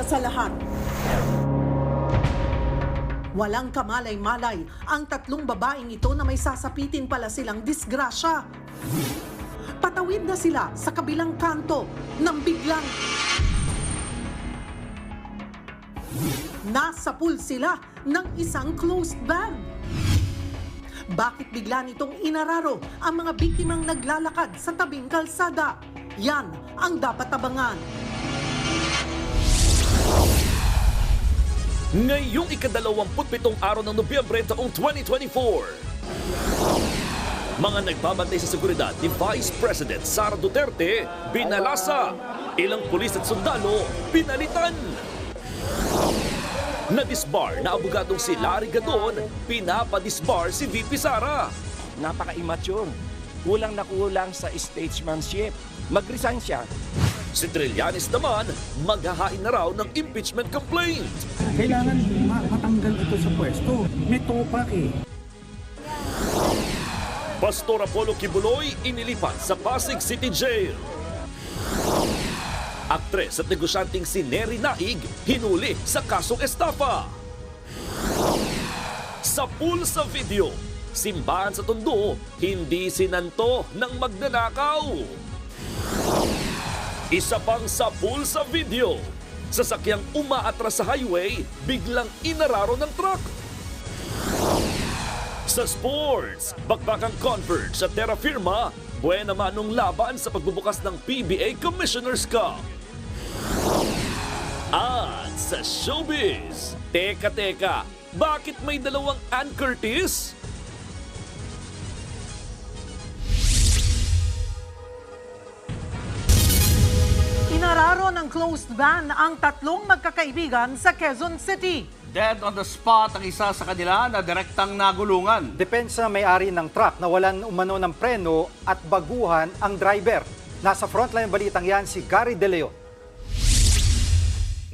una sa lahat, walang kamalay-malay ang tatlong babaeng ito na may sasapitin pala silang disgrasya. Patawid na sila sa kabilang kanto nang biglang nasapul sila ng isang closed van. Bakit bigla nitong inararo ang mga biktimang naglalakad sa tabing kalsada? Yan ang dapat abangan. Ngayong ika-27 araw ng Nobyembre taong 2024, mga nagbabantay sa seguridad ni Vice President Sara Duterte, binalasa. Ilang pulis at sundalo, pinalitan. Na-disbar na abogadong si Larry Gadon, pinapadisbar si VP Sara. Napaka-immature. Kulang na kulang sa statesmanship. Mag-resign siya. Si Trillanes naman, maghahain na raw ng impeachment complaint. Kailangan matanggal ito sa pwesto. May topak eh. Pastor Apollo Kibuloy inilipat sa Pasig City Jail. Aktres at negosyanteng si Neri Naig hinuli sa kasong estafa. Sa pool sa video, simbahan sa Tondo hindi sinanto ng magnanakaw. Isa pang sa pool sa video, sasakyang umaatras sa highway, biglang inararo ng truck. Sa sports, bakbakang Converge sa Terra Firma, buena manong laban sa pagbubukas ng PBA Commissioner's Cup. At sa showbiz, teka, bakit may dalawang Ann Curtis? Inararo ng closed van ang tatlong magkakaibigan sa Quezon City. Dead on the spot ang isa sa kanila na direktang nagulungan. Depensa may-ari ng truck na walan umano ng preno at baguhan ang driver. Nasa frontline balitang yan si Gary De Leon.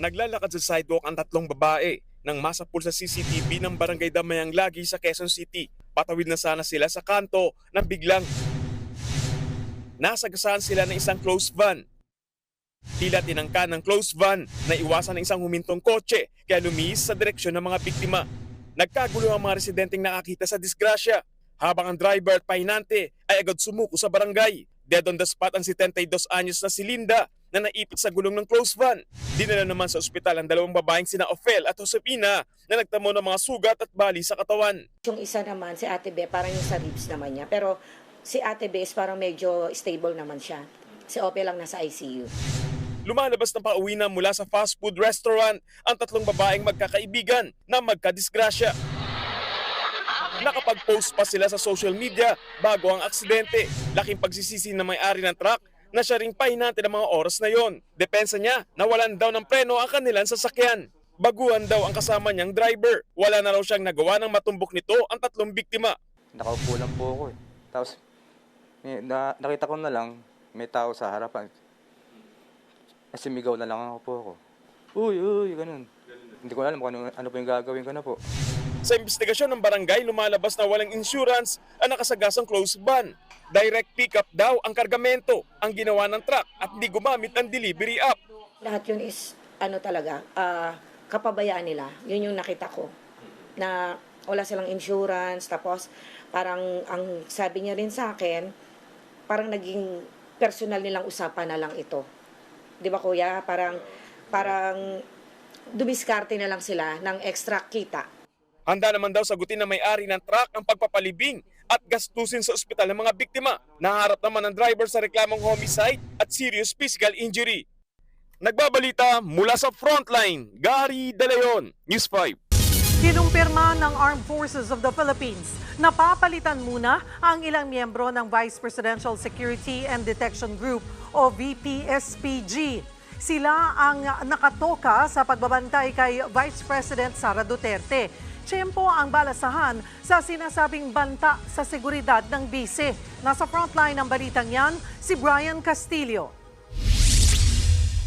Naglalakad sa sidewalk ang tatlong babae nang masapul sa CCTV ng Barangay Damayang Lagi sa Quezon City. Patawid na sana sila sa kanto nang biglang nasagasaan sila ng isang closed van. Tila tinangka ng closed van na iwasan ng isang humintong kotse kaya lumihis sa direksyon ng mga biktima. Nagkagulo ang mga residenteng nakakita sa disgrasya habang ang driver at pahinante ay agad sumuko sa barangay. Dead on the spot ang 72 anyos na si Linda na naipit sa gulong ng closed van. Dinala naman sa ospital ang dalawang babaeng sina Ofel at Josepina na nagtamo ng mga sugat at bali sa katawan. Yung isa naman, si Ate Be, parang yung sa ribs naman niya. Pero si Ate Be is parang medyo stable naman siya. Si Ope lang nasa ICU. Lumalabas na pauwi na mula sa fast food restaurant ang tatlong babaeng magkakaibigan na magkadisgrasya. Nakapag-post pa sila sa social media bago ang aksidente. Laking pagsisisi ng may-ari ng truck na siya ring pahinante ng mga oras na yon. Depensa niya, nawalan daw ng preno ang kanilang sasakyan. Baguhan daw ang kasama niyang driver. Wala na raw siyang nagawa ng matumbok nito ang tatlong biktima. Nakaupo lang po ako eh. Tapos nakita ko na lang may tao sa harapan. Simigaw na lang ako po ako. Uy, ganun. Hindi ko alam kung ano po yung gagawin ko na po. Sa investigasyon ng barangay, lumalabas na walang insurance ang nakasagasang closed van. Direct pick-up daw ang kargamento ang ginawa ng truck at hindi gumamit ang delivery app. Lahat yun is, kapabayaan nila. Yun yung nakita ko. Na wala silang insurance, tapos parang ang sabi niya rin sa akin, parang naging personal nilang usapan na lang ito. Di ba kuya? Parang dumiskarte na lang sila ng extra kita. Handa naman daw sagutin na may-ari ng truck ang pagpapalibing at gastusin sa ospital ng mga biktima. Naharap naman ang driver sa reklamong homicide at serious physical injury. Nagbabalita mula sa Frontline, Gary De Leon, News 5. Kinumpirma ng Armed Forces of the Philippines na papalitan muna ang ilang miyembro ng Vice Presidential Security and Detection Group o VPSPG. Sila ang nakatoka sa pagbabantay kay Vice President Sara Duterte. Tiyempo ang balasahan sa sinasabing banta sa seguridad ng bise. Nasa frontline ng balitang yan, si Brian Castillo.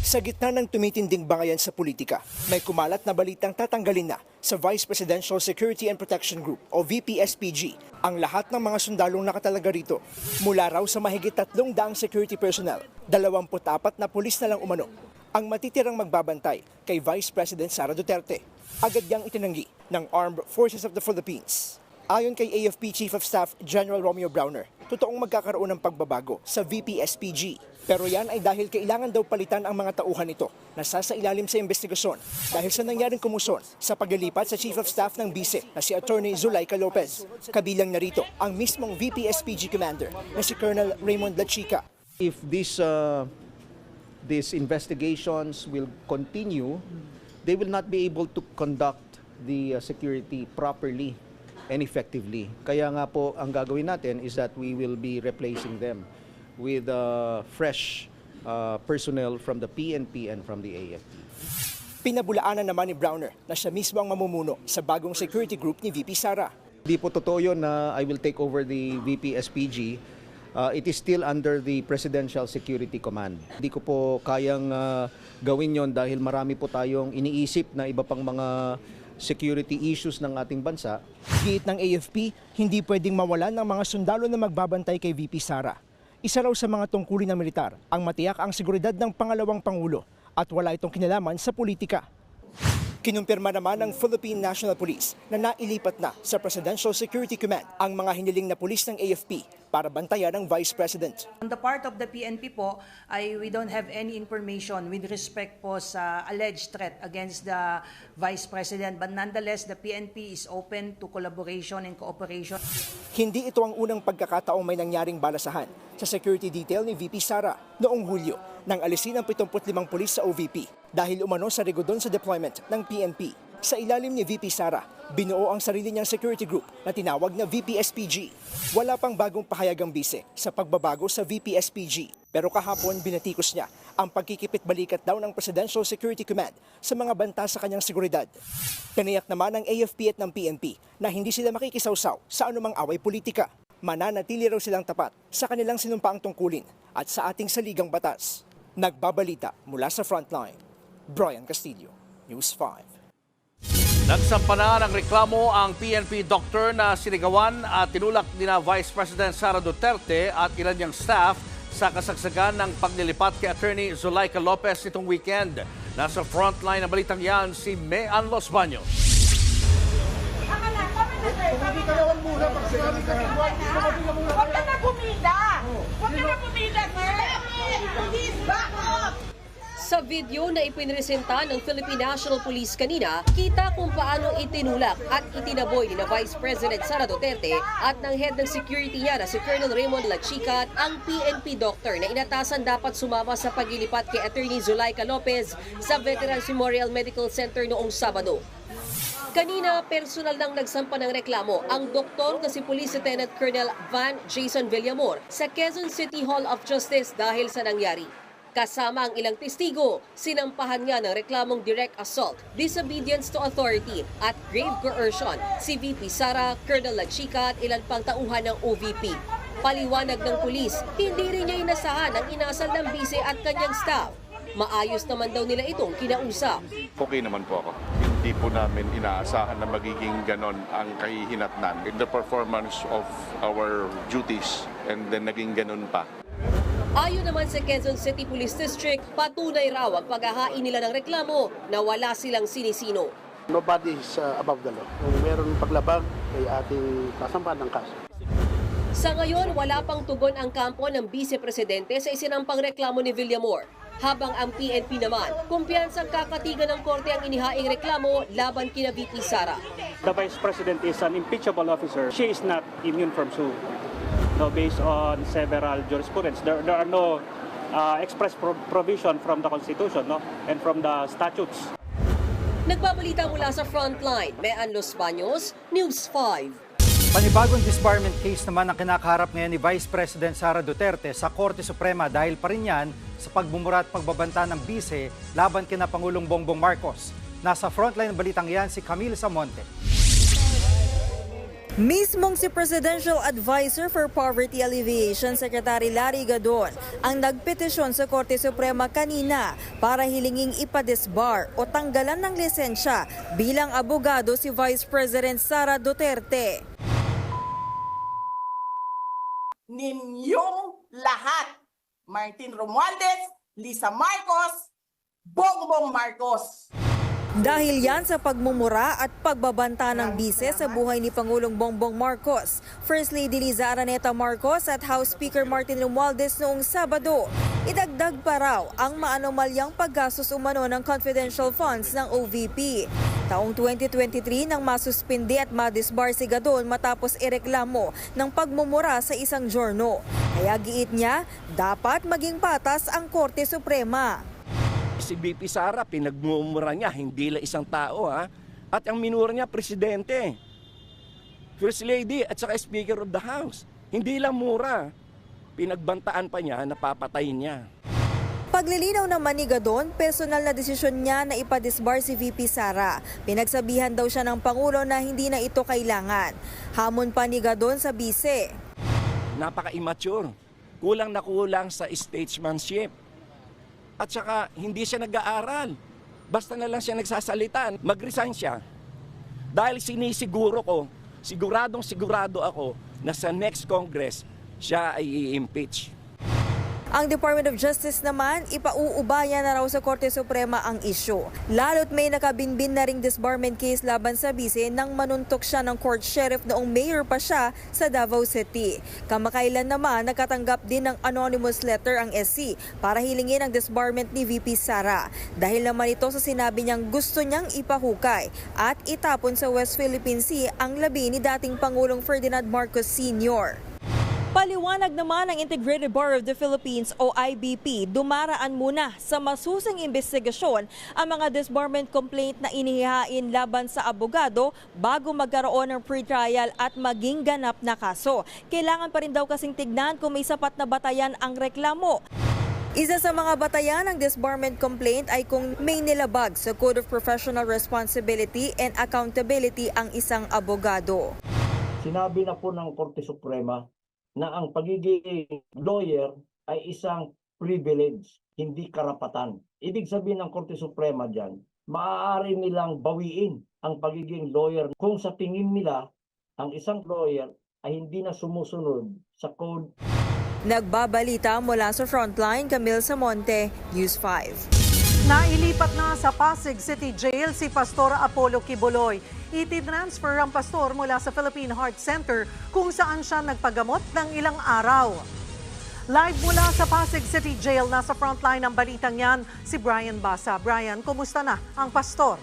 Sa gitna ng tumitinding bangayan sa politika, may kumalat na balitang tatanggalin na sa Vice Presidential Security and Protection Group o VPSPG ang lahat ng mga sundalong nakatalaga rito. Mula raw sa mahigit 300 security personnel, 24 na pulis na lang umano ang matitirang magbabantay kay Vice President Sara Duterte. Agad niyang itinanggi ng Armed Forces of the Philippines. Ayon kay AFP Chief of Staff General Romeo Browner, totoong magkakaroon ng pagbabago sa VP-SPG. Pero yan ay dahil kailangan daw palitan ang mga tauhan nito na sasailalim sa investigasyon dahil sa nangyaring kumuson sa paglilipat sa Chief of Staff ng Bise na si Attorney Zulaika Lopez. Kabilang narito ang mismong VP-SPG Commander na si Colonel Raymond Lachica. If these investigations will continue, they will not be able to conduct the security properly and effectively. Kaya nga po ang gagawin natin is that we will be replacing them with fresh personnel from the PNP and from the AFP. Pinabulaanan naman ni Browner na siya mismo ang mamumuno sa bagong security group ni VP Sara. Hindi po totoo yun na I will take over the VP-SPG. It is still under the Presidential Security Command. Hindi ko po kayang gawin yon dahil marami po tayong iniisip na iba pang mga security issues ng ating bansa. Giit ng AFP, hindi pwedeng mawalan ng mga sundalo na magbabantay kay VP Sara. Isa raw sa mga tungkulin ng militar ang matiyak ang seguridad ng pangalawang pangulo at wala itong kinalaman sa politika. Kinumpirma naman ng Philippine National Police na nailipat na sa Presidential Security Command ang mga hiniling na pulis ng AFP para bantayan ng Vice President. On the part of the PNP po, we don't have any information with respect po sa alleged threat against the Vice President. But nonetheless, the PNP is open to collaboration and cooperation. Hindi ito ang unang pagkakataong may nangyaring balasahan sa security detail ni VP Sara noong Hulyo nang alisin ang 75 pulis sa OVP dahil umano sa rigodon sa deployment ng PNP. Sa ilalim ni VP Sara, binuo ang sarili niyang security group na tinawag na VP-SPG. Wala pang bagong pahayag ang bise sa pagbabago sa VP-SPG. Pero kahapon binatikos niya ang pagkikipit-balikat daw ng Presidential Security Command sa mga banta sa kanyang seguridad. Tiniyak naman ng AFP at ng PNP na hindi sila makikisawsaw sa anumang away politika. Mananatili raw silang tapat sa kanilang sinumpaang tungkulin at sa ating saligang batas. Nagbabalita mula sa Frontline, Brian Castillo, News 5. Nagsampa na ng reklamo ang PNP doctor na sinigawan at tinulak ni na Vice President Sara Duterte at ilan niyang staff sa kasagsagan ng paglilipat kay Attorney Zulaika Lopez nitong weekend. Nasa frontline ng balitang yan si Mean Los Baños. Huwag ka na bumida! Huwag ka na bumida, sir! Please back up! Sa video na ipinresenta ng Philippine National Police kanina, kita kung paano itinulak at itinaboy ni na Vice President Sara Duterte at ng head ng security niya na si Colonel Raymond Lachica ang PNP doctor na inatasan dapat sumama sa paglilipat kay Attorney Zulaika Lopez sa Veterans Memorial Medical Center noong Sabado. Kanina, personal nang nagsampa ng reklamo ang doktor na si Police Lieutenant Colonel Van Jason Villamor sa Quezon City Hall of Justice dahil sa nangyari. Kasama ang ilang testigo, sinampahan nga ng reklamong direct assault, disobedience to authority at grave coercion si VP Sara, Colonel Lachica at ilan pang tauhan ng OVP. Paliwanag ng pulis, hindi rin niya inasahan ang inasal ng bise at kanyang staff. Maayos naman daw nila itong kinausap. Okay naman po ako. Hindi po namin inaasahan na magiging ganon ang kahihinatnan in the performance of our duties and then naging ganon pa. Ayon naman sa Quezon City Police District, patunay raw ang paghahain nila ng reklamo na wala silang sinisino. Nobody is above the law. Kung meron paglabag, ay ating kasampahan ng kaso. Sa ngayon, wala pang tugon ang kampo ng Vice Presidente sa isinampang reklamo ni Villamor. Habang ang PNP naman, kumpiyansang kakatigan ng korte ang inihaing reklamo laban kina VP Sara. The Vice President is an impeachable officer. She is not immune from suit. No, based on several jurisprudence, there are no express provision from the Constitution and from the statutes. Nagbabalita mula sa Frontline, Mean Los Baños, News 5. Panibagong disbarment case naman ang kinakaharap ngayon ni Vice President Sara Duterte sa Korte Suprema dahil pa rin yan sa pagbumura at pagbabanta ng bise laban kina Pangulong Bongbong Marcos. Nasa Frontline ng balitang yan si Camille Samonte. Mismong si Presidential Advisor for Poverty Alleviation, Secretary Larry Gadon, ang nagpetisyon sa Korte Suprema kanina para hilinging ipadisbar o tanggalan ng lisensya bilang abogado si Vice President Sara Duterte. Ninyong lahat, Martin Romualdez, Lisa Marcos, Bongbong Marcos. Dahil yan sa pagmumura at pagbabanta ng bise sa buhay ni Pangulong Bongbong Marcos, First Lady Liza Araneta Marcos at House Speaker Martin Romualdez noong Sabado, idagdag pa raw ang maanomalyang paggastos umano ng confidential funds ng OVP. Taong 2023 nang masuspindi at madisbar si Gadon matapos ireklamo ng pagmumura sa isang journal. Kaya giit niya, dapat maging patas ang Korte Suprema. Si BP Sara, pinagmumura niya, hindi lang isang tao ha. At ang minura niya, presidente, First Lady at saka Speaker of the House. Hindi lang mura, pinagbantaan pa niya, napapatayin niya. Paglilinaw naman ni Gadon, personal na desisyon niya na ipadisbar si VP Sara. Pinagsabihan daw siya ng Pangulo na hindi na ito kailangan. Hamon pa ni Gadon sa bise. Napaka-immature, kulang na kulang sa statesmanship. At saka hindi siya nag-aaral. Basta na lang siya nagsasalita, mag-resign siya. Dahil sinisiguro ko, sigurado ako na sa next Congress, siya ay i-impeach. Ang Department of Justice naman, ipauubaya na raw sa Korte Suprema ang isyu. Lalo't may nakabinbin na ring disbarment case laban sa bise nang manuntok siya ng court sheriff noong mayor pa siya sa Davao City. Kamakailan naman, nakatanggap din ng anonymous letter ang SC para hilingin ang disbarment ni VP Sara. Dahil naman ito sa sinabi niyang gusto niyang ipahukay at itapon sa West Philippine Sea ang labi ni dating Pangulong Ferdinand Marcos Sr. Paliwanag naman ng Integrated Bar of the Philippines o IBP, dumaraan muna sa masusing investigasyon ang mga disbarment complaint na inihain laban sa abogado bago magkaroon ng pre-trial at maging ganap na kaso. Kailangan pa rin daw kasing tignan kung may sapat na batayan ang reklamo. Isa sa mga batayan ng disbarment complaint ay kung may nilabag sa Code of Professional Responsibility and Accountability ang isang abogado. Sinabi na po ng Korte Suprema na ang pagiging lawyer ay isang privilege, hindi karapatan. Ibig sabihin ng Korte Suprema dyan, maaari nilang bawiin ang pagiging lawyer kung sa tingin nila ang isang lawyer ay hindi na sumusunod sa code. Nagbabalita mula sa Frontline, Camille Samonte, News 5. Nailipat na sa Pasig City Jail si Pastor Apollo Kibuloy. Iti-transfer ang pastor mula sa Philippine Heart Center kung saan siya nagpagamot ng ilang araw. Live mula sa Pasig City Jail, nasa frontline ng balitang yan, si Brian Basa. Brian, kumusta na ang pastor?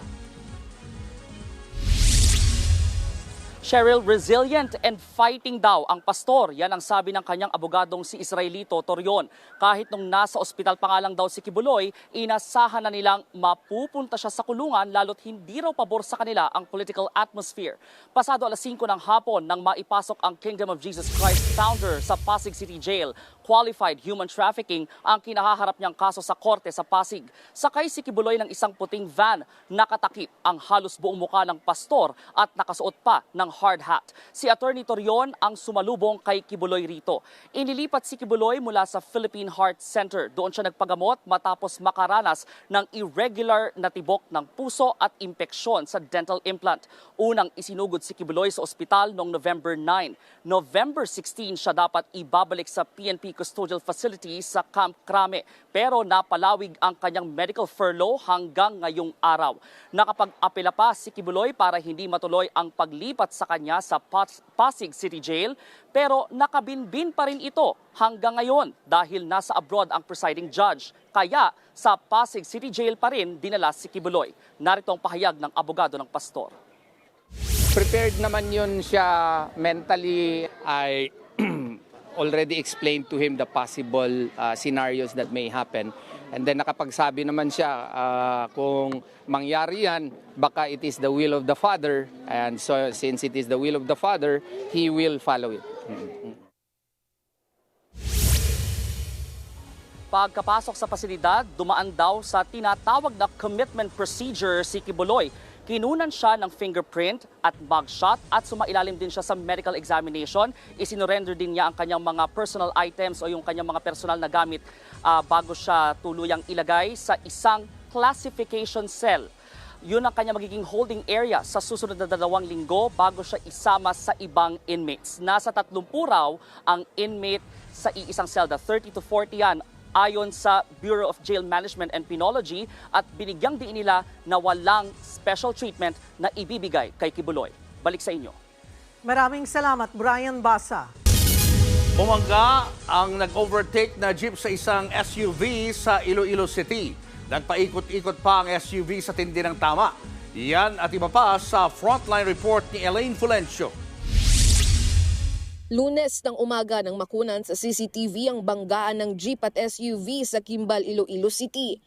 Cheryl, resilient and fighting daw ang pastor. Yan ang sabi ng kanyang abogadong si Israelito Torion. Kahit nung nasa ospital pa nga lang daw si Kibuloy, inasahan na nilang mapupunta siya sa kulungan lalo't hindi raw pabor sa kanila ang political atmosphere. Pasado alas 5 ng hapon nang maipasok ang Kingdom of Jesus Christ founder sa Pasig City Jail. Qualified human trafficking ang kinahaharap niyang kaso sa korte sa Pasig. Sakay si Kibuloy ng isang puting van, nakatakip ang halos buong muka ng pastor at nakasuot pa ng hard hat. Si Attorney Torion ang sumalubong kay Kibuloy rito. Inilipat si Kibuloy mula sa Philippine Heart Center. Doon siya nagpagamot matapos makaranas ng irregular na tibok ng puso at impeksyon sa dental implant. Unang isinugod si Kibuloy sa ospital noong November 9. November 16 siya dapat ibabalik sa PNP Custodial Facility sa Camp Crame. Pero napalawig ang kanyang medical furlough hanggang ngayong araw. Nakapag-apela pa si Kibuloy para hindi matuloy ang paglipat sa kanya sa Pasig City Jail, pero nakabinbin pa rin ito hanggang ngayon dahil nasa abroad ang presiding judge. Kaya sa Pasig City Jail pa rin dinala si Kibuloy. Narito ang pahayag ng abogado ng pastor. Prepared naman yun siya mentally. I already explained to him the possible scenarios that may happen. And then nakapagsabi naman siya kung mangyari yan, baka it is the will of the Father. And so since it is the will of the Father, he will follow it. Pagkapasok sa pasilidad, dumaan daw sa tinatawag na commitment procedure si Kibuloy. Kinunan siya ng fingerprint at mugshot at sumailalim din siya sa medical examination. Isinorender din niya ang kanyang mga personal items o yung kanyang mga personal na gamit bago siya tuluyang ilagay sa isang classification cell. Yun ang kanyang magiging holding area sa susunod na 2 linggo bago siya isama sa ibang inmates. Nasa 30 raw ang inmate sa iisang selda, 30 to 40 yan. ayon sa Bureau of Jail Management and Penology, at binigyang diin nila na walang special treatment na ibibigay kay Kibuloy. Balik sa inyo. Maraming salamat, Brian Basa. Bumangga ang nag-overtake na jeep sa isang SUV sa Iloilo City. Nagpaikot-ikot pa ang SUV sa tindi ng tama. Yan at iba pa sa Frontline Report ni Elaine Fulencio. Lunes ng umaga nang makunan sa CCTV ang banggaan ng jeep at SUV sa Kimbal, Iloilo City.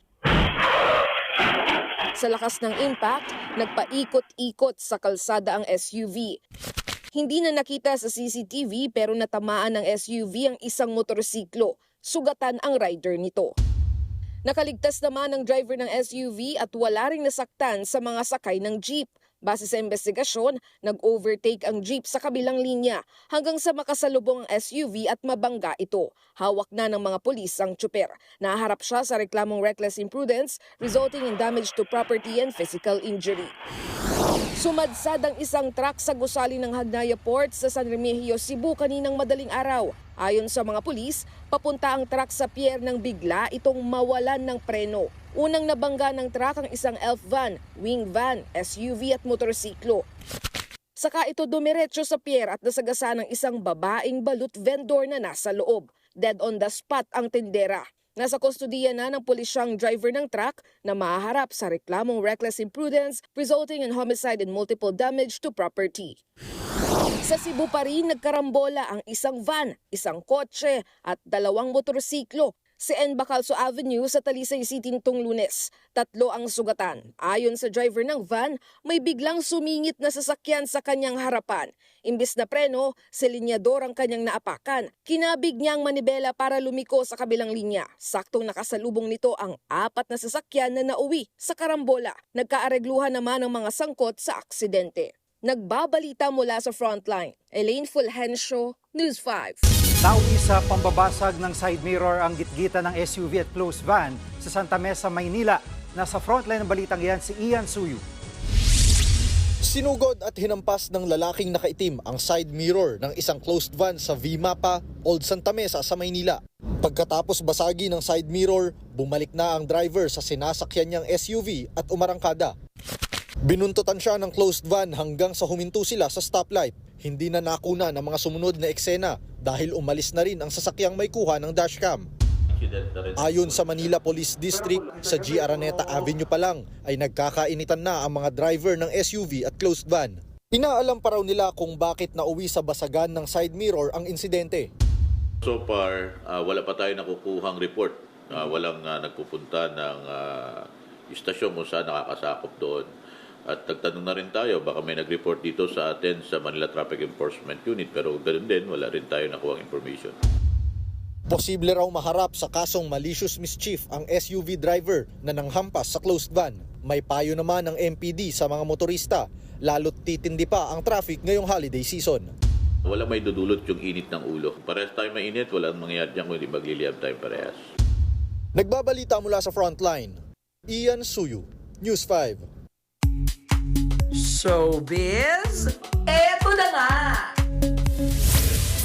Sa lakas ng impact, nagpaikot-ikot sa kalsada ang SUV. Hindi na nakita sa CCTV pero natamaan ng SUV ang isang motorsiklo. Sugatan ang rider nito. Nakaligtas naman ang driver ng SUV at wala ring nasaktan sa mga sakay ng jeep. Base sa investigasyon, nag-overtake ang jeep sa kabilang linya hanggang sa makasalubong ang SUV at mabangga ito. Hawak na ng mga pulis ang tsuper. Naharap siya sa reklamong reckless imprudence resulting in damage to property and physical injury. Sumadsad ang isang truck sa gusali ng Hagnaya Port sa San Remigio, Cebu kaninang madaling araw. Ayon sa mga pulis, papunta ang truck sa pier nang bigla itong mawalan ng preno. Unang nabangga ng truck ang isang elf van, wing van, SUV at motorsiklo. Saka ito dumiretso sa pier at nasagasa ng isang babaeng balut vendor na nasa loob. Dead on the spot ang tindera. Nasa kustodiya na ng pulisyang driver ng truck na mahaharap sa reklamong reckless imprudence resulting in homicide and multiple damage to property. Sa Cebu pa rin nagkarambola ang isang van, isang kotse at 2 motorsiklo sa N. Bacalso Avenue sa Talisay City nitong Lunes. 3 ang sugatan. Ayon sa driver ng van, may biglang sumingit na sasakyan sa kanyang harapan. Imbis na preno, silinyador ang kanyang naapakan. Kinabig niya ang manibela para lumiko sa kabilang linya. Saktong nakasalubong nito ang 4 na sasakyan na nauwi sa karambola. Nagkaaregluhan naman ang mga sangkot sa aksidente. Nagbabalita mula sa Frontline, Elaine Fulgencio, News 5. Nauwi sa pambabasag ng side mirror ang gitgitan ng SUV at closed van sa Santa Mesa, Maynila. Nasa Frontline ng balitang yan si Ian Suyu. Sinugod at hinampas ng lalaking nakaitim ang side mirror ng isang closed van sa V-Mapa, Old Santa Mesa sa Maynila. Pagkatapos basagi ng side mirror, bumalik na ang driver sa sinasakyan niyang SUV at umarangkada. Binuntutan siya ng closed van hanggang sa huminto sila sa stoplight. Hindi na nakuna ng mga sumunod na eksena dahil umalis na rin ang sasakyang may kuha ng dashcam. Ayon sa Manila Police District, sa G. Araneta Avenue pa lang ay nagkakainitan na ang mga driver ng SUV at closed van. Inaalam pa raw nila kung bakit nauwi sa basagan ng side mirror ang insidente. So far, wala pa tayo nakukuhang report. Walang nagpupunta ng istasyon kung saan nakakasakop doon. At nagtanong na rin tayo, baka may nag-report dito sa atin sa Manila Traffic Enforcement Unit, pero ganoon din, wala rin tayo nakuhang information. Posible raw maharap sa kasong malicious mischief ang SUV driver na nanghampas sa closed van. May payo naman ng MPD sa mga motorista, lalo't titindi pa ang traffic ngayong holiday season. Wala may dudulot yung init ng ulo. Parehas tayo mainit, walang mangyayari dyan kung hindi magliliyab tayo parehas. Nagbabalita mula sa Frontline, Ian Suyu, News 5. Showbiz, eto na nga!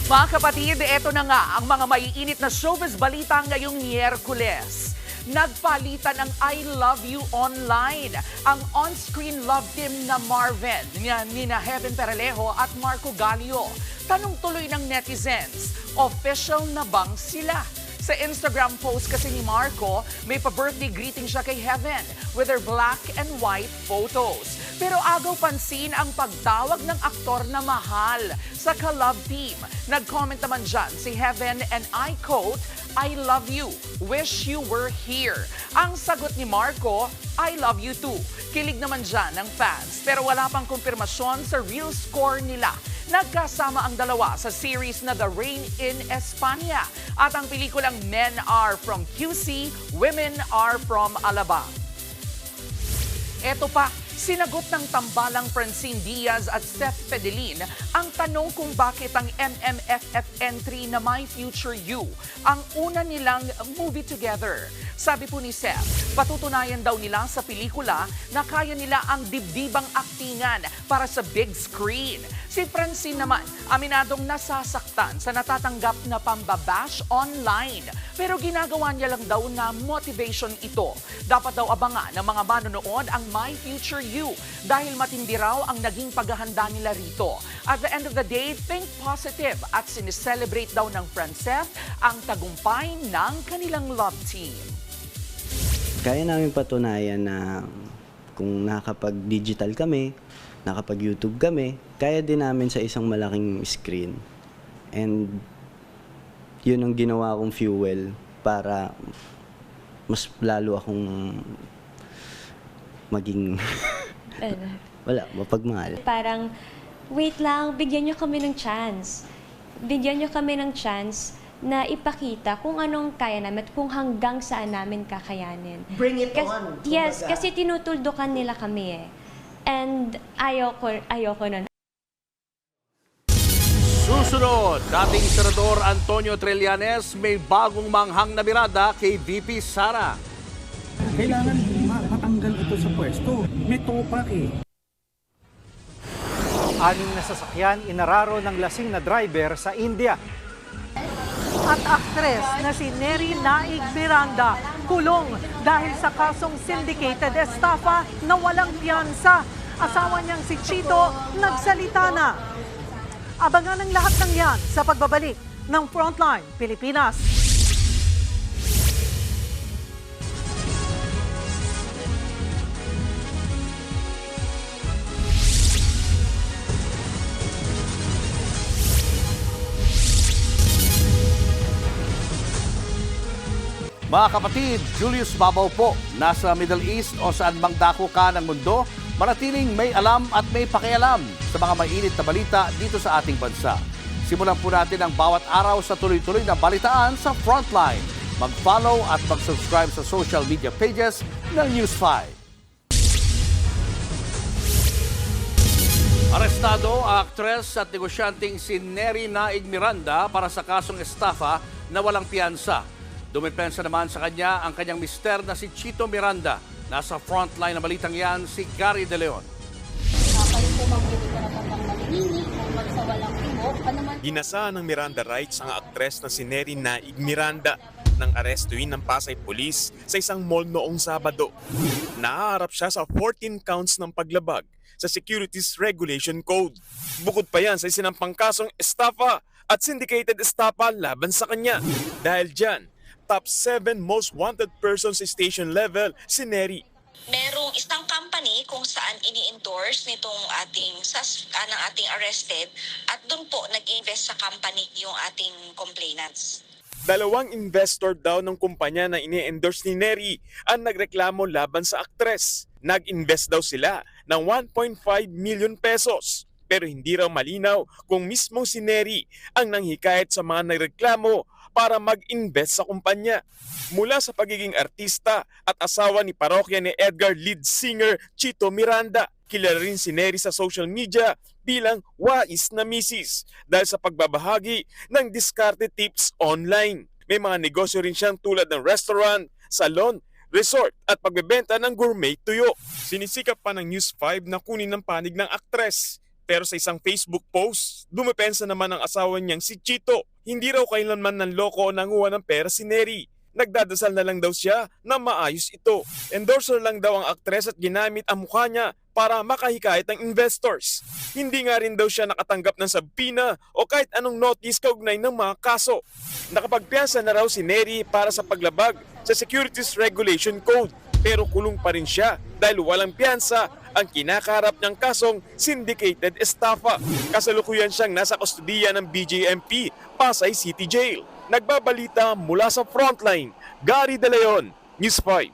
Mga kapatid, eto na nga ang mga maiinit na showbiz balita ngayong Miyerkules. Nagpalitan ang I Love You online. Ang on-screen love team na Marvin, nina Heaven Perelejo at Marco Gallio. Tanong tuloy ng netizens, official na bang sila? Sa Instagram post kasi ni Marco, may pa-birthday greeting siya kay Heaven with her black and white photos. Pero agaw pansin ang pagtawag ng aktor na mahal sa ka-love team. Nag-comment naman dyan si Heaven and I quote, I love you. Wish you were here. Ang sagot ni Marco, I love you too. Kilig naman dyan ng fans. Pero wala pang kumpirmasyon sa real score nila. Nagkasama ang dalawa sa series na The Rain in España. At ang pelikulang Men Are From QC, Women Are From Alabang. Eto pa, sinagot ng tambalang Francine Diaz at Steph Fedelin ang tanong kung bakit ang MMFF entry na My Future You ang una nilang movie together. Sabi po ni Steph, Patutunayan daw nila sa pelikula na kaya nila ang dibdibang aktingan para sa big screen. Si Francine naman, aminadong nasasaktan sa natatanggap na pambabash online. Pero ginagawa niya lang daw na motivation ito. Dapat daw abangan ng mga manonood ang My Future You dahil matindi raw ang naging paghahanda nila rito. At the end of the day, think positive at sineselebrate daw ng Franceth ang tagumpay ng kanilang love team. Kaya namin patunayan na kung nakapag-digital kami, nakapag-YouTube kami, kaya din namin sa isang malaking screen. And yun ang ginawa kong fuel para mas lalo akong maging mapagmahal. Parang, wait lang, bigyan nyo kami ng chance. Bigyan nyo kami ng chance na ipakita kung anong kaya namin at kung hanggang saan namin kakayanin. Bring it on. Yes, kasi tinutuldukan nila kami eh. And ayoko nun. Susunod, dating Senador Antonio Trillanes may bagong manghang na birada kay VP Sara. Kailangan matanggal ito sa pwesto. May topak eh. 6 na sasakyan inararo ng lasing na driver sa India. At aktres na si Neri Naig Miranda kulong dahil sa kasong syndicated estafa na walang piyansa. Asawa niyang si Chito nagsalita na. Abangan ang lahat ng yan sa pagbabalik ng Frontline Pilipinas. Mga kapatid, Julius Babaw po, nasa Middle East o saan mang dako ka ng mundo, manatiling may alam at may pakialam sa mga mainit na balita dito sa ating bansa. Simulan po natin ang bawat araw sa tuloy-tuloy na balitaan sa Frontline. Mag-follow at mag-subscribe sa social media pages ng News 5. Arestado ang aktres at negosyanteng si Neri Naig Miranda para sa kasong estafa na walang piyansa. Dumipensa naman sa kanya ang kanyang mister na si Chito Miranda. Nasa frontline na balitang yan si Gary De Leon. Ginasa ng Miranda rights ang aktres na si Neri Naig Miranda nang arestuin ng Pasay Police sa isang mall noong Sabado. Naaharap siya sa 14 counts ng paglabag sa Securities Regulation Code. Bukod pa yan sa isinampang kasong estafa at syndicated estafa laban sa kanya. Dahil dyan, top 7 most wanted persons sa station level si Neri. Merong isang company kung saan ini-endorse nitong ating arrested at doon po nag-invest sa company yung ating complainants. 2 investor daw ng kumpanya na ini-endorse ni Neri ang nagreklamo laban sa aktres. Nag-invest daw sila ng 1.5 million pesos. Pero hindi raw malinaw kung mismo si Neri ang nanghikayat sa mga nagreklamo para mag-invest sa kumpanya. Mula sa pagiging artista at asawa ni parokya ni Edgar lead singer Chito Miranda, kilala rin si Neri sa social media bilang wais na misis dahil sa pagbabahagi ng diskarte tips online. May mga negosyo rin siyang tulad ng restaurant, salon, resort at pagbebenta ng gourmet tuyo. Sinisikap pa ng News 5 na kunin ng panig ng aktres. Pero sa isang Facebook post, dumepensa naman ang asawa niyang si Chito. Hindi raw kailanman nanloko o nanguha ng pera si Neri. Nagdadasal na lang daw siya na maayos ito. Endorser lang daw ang aktres at ginamit ang mukha niya para makahikayat ng investors. Hindi nga rin daw siya nakatanggap ng sabina o kahit anong notice kaugnay ng mga kaso. Nakapagpiyansa na raw si Neri para sa paglabag sa Securities Regulation Code. Pero kulong pa rin siya dahil walang piyansa ang kinakaharap niyang kasong syndicated estafa. Kasalukuyan siyang nasa kustudiya ng BJMP, Pasay City Jail. Nagbabalita mula sa Frontline, Gary De Leon, News 5.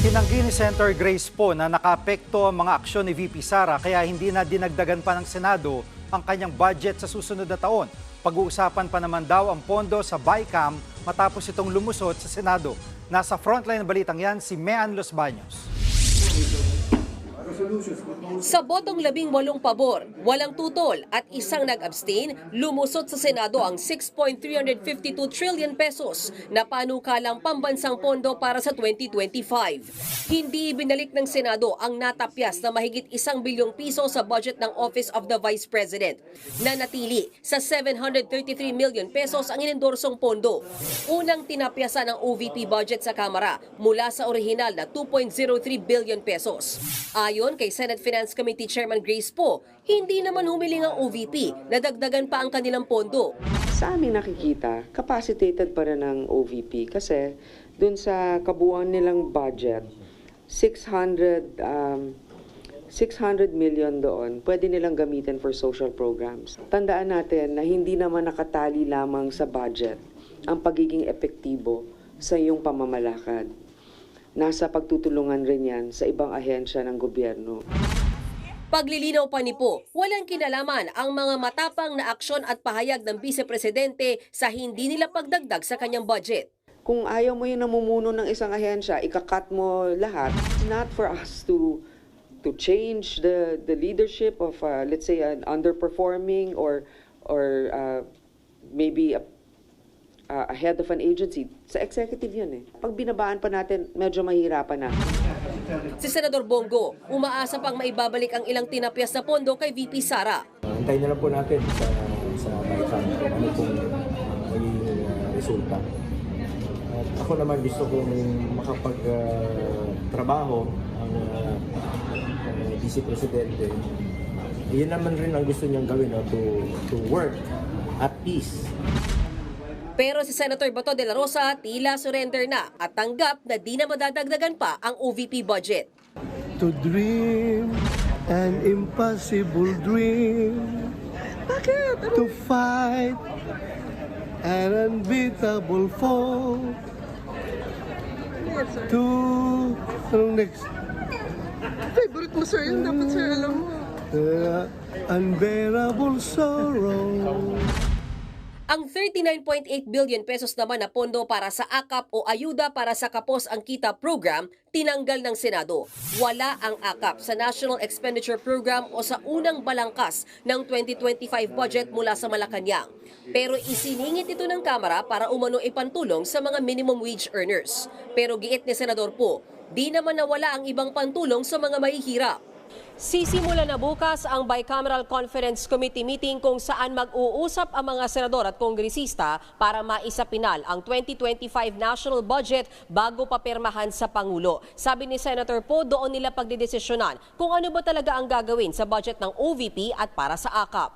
Itinanggi ni Senator Grace Poe na nakaapekto ang mga aksyon ni VP Sara kaya hindi na dinagdagan pa ng Senado ang kanyang budget sa susunod na taon. Pag-uusapan pa naman daw ang pondo sa BICAM matapos itong lumusot sa Senado. Nasa Frontline na balitang yan si Mean Los Baños. Sa botong 18 pabor, walang tutol at isang nag-abstain, lumusot sa Senado ang 6.352 trillion pesos na panukalang pambansang pondo para sa 2025. Hindi ibinalik ng Senado ang natapyas na mahigit 1 bilyong piso sa budget ng Office of the Vice President. Nanatili sa 733 million pesos ang inendorsong pondo. Unang tinapyasan ng OVP budget sa Kamara mula sa orihinal na 2.03 billion pesos. Ayon kay Senate Finance Committee Chairman Grace Poe, hindi naman humiling ang OVP na dagdagan pa ang kanilang pondo. Sa aming nakikita, capacitated pa rin ang OVP kasi dun sa kabuuan nilang budget, 600 million doon, pwede nilang gamitin for social programs. Tandaan natin na hindi naman nakatali lamang sa budget ang pagiging epektibo sa iyong pamamalakad. Nasa pagtutulungan rin yan sa ibang ahensya ng gobyerno. Paglilinaw pa ni Po, walang kinalaman ang mga matapang na aksyon at pahayag ng Vice Presidente sa hindi nila pagdagdag sa kanyang budget. Kung ayaw mo yung namumuno ng isang ahensya, ikakat mo lahat. It's not for us to change the leadership of let's say an underperforming or maybe a head of an agency. Sa executive yun eh. Pag binabaan pa natin, medyo mahirapan na. Si Senador Bongo, umaasa pang maibabalik ang ilang tinapyas na pondo kay VP Sara. Hintayin na lang po natin sa Maikan ano pong magiging resulta. At ako naman gusto kong makapagtrabaho ang Vice Presidente. Iyan naman rin ang gusto niyang gawin, to work at peace. Pero si Senator Bato de la Rosa tila surrender na at tanggap na di na madadagdagan pa ang OVP budget. To dream an impossible dream. Bakit? To fight an unbeatable foe. Next. Favorite mo, sir. Yung dapat, sir, alam mo. Unbearable sorrow. Ang 39.8 billion pesos naman na pondo para sa AKAP o Ayuda para sa Kapos ang Kita program, tinanggal ng Senado. Wala ang AKAP sa National Expenditure Program o sa unang balangkas ng 2025 budget mula sa Malacanang. Pero isiningit ito ng Kamara para umano ipantulong sa mga minimum wage earners. Pero giit ni Senador Po, di naman nawala ang ibang pantulong sa mga mahihirap. Sisimula na bukas ang Bicameral Conference Committee meeting kung saan mag-uusap ang mga senador at kongresista para maisapinal ang 2025 national budget bago papirmahan sa Pangulo. Sabi ni Senator Po, doon nila pagdidesisyonan kung ano ba talaga ang gagawin sa budget ng OVP at para sa AKAP.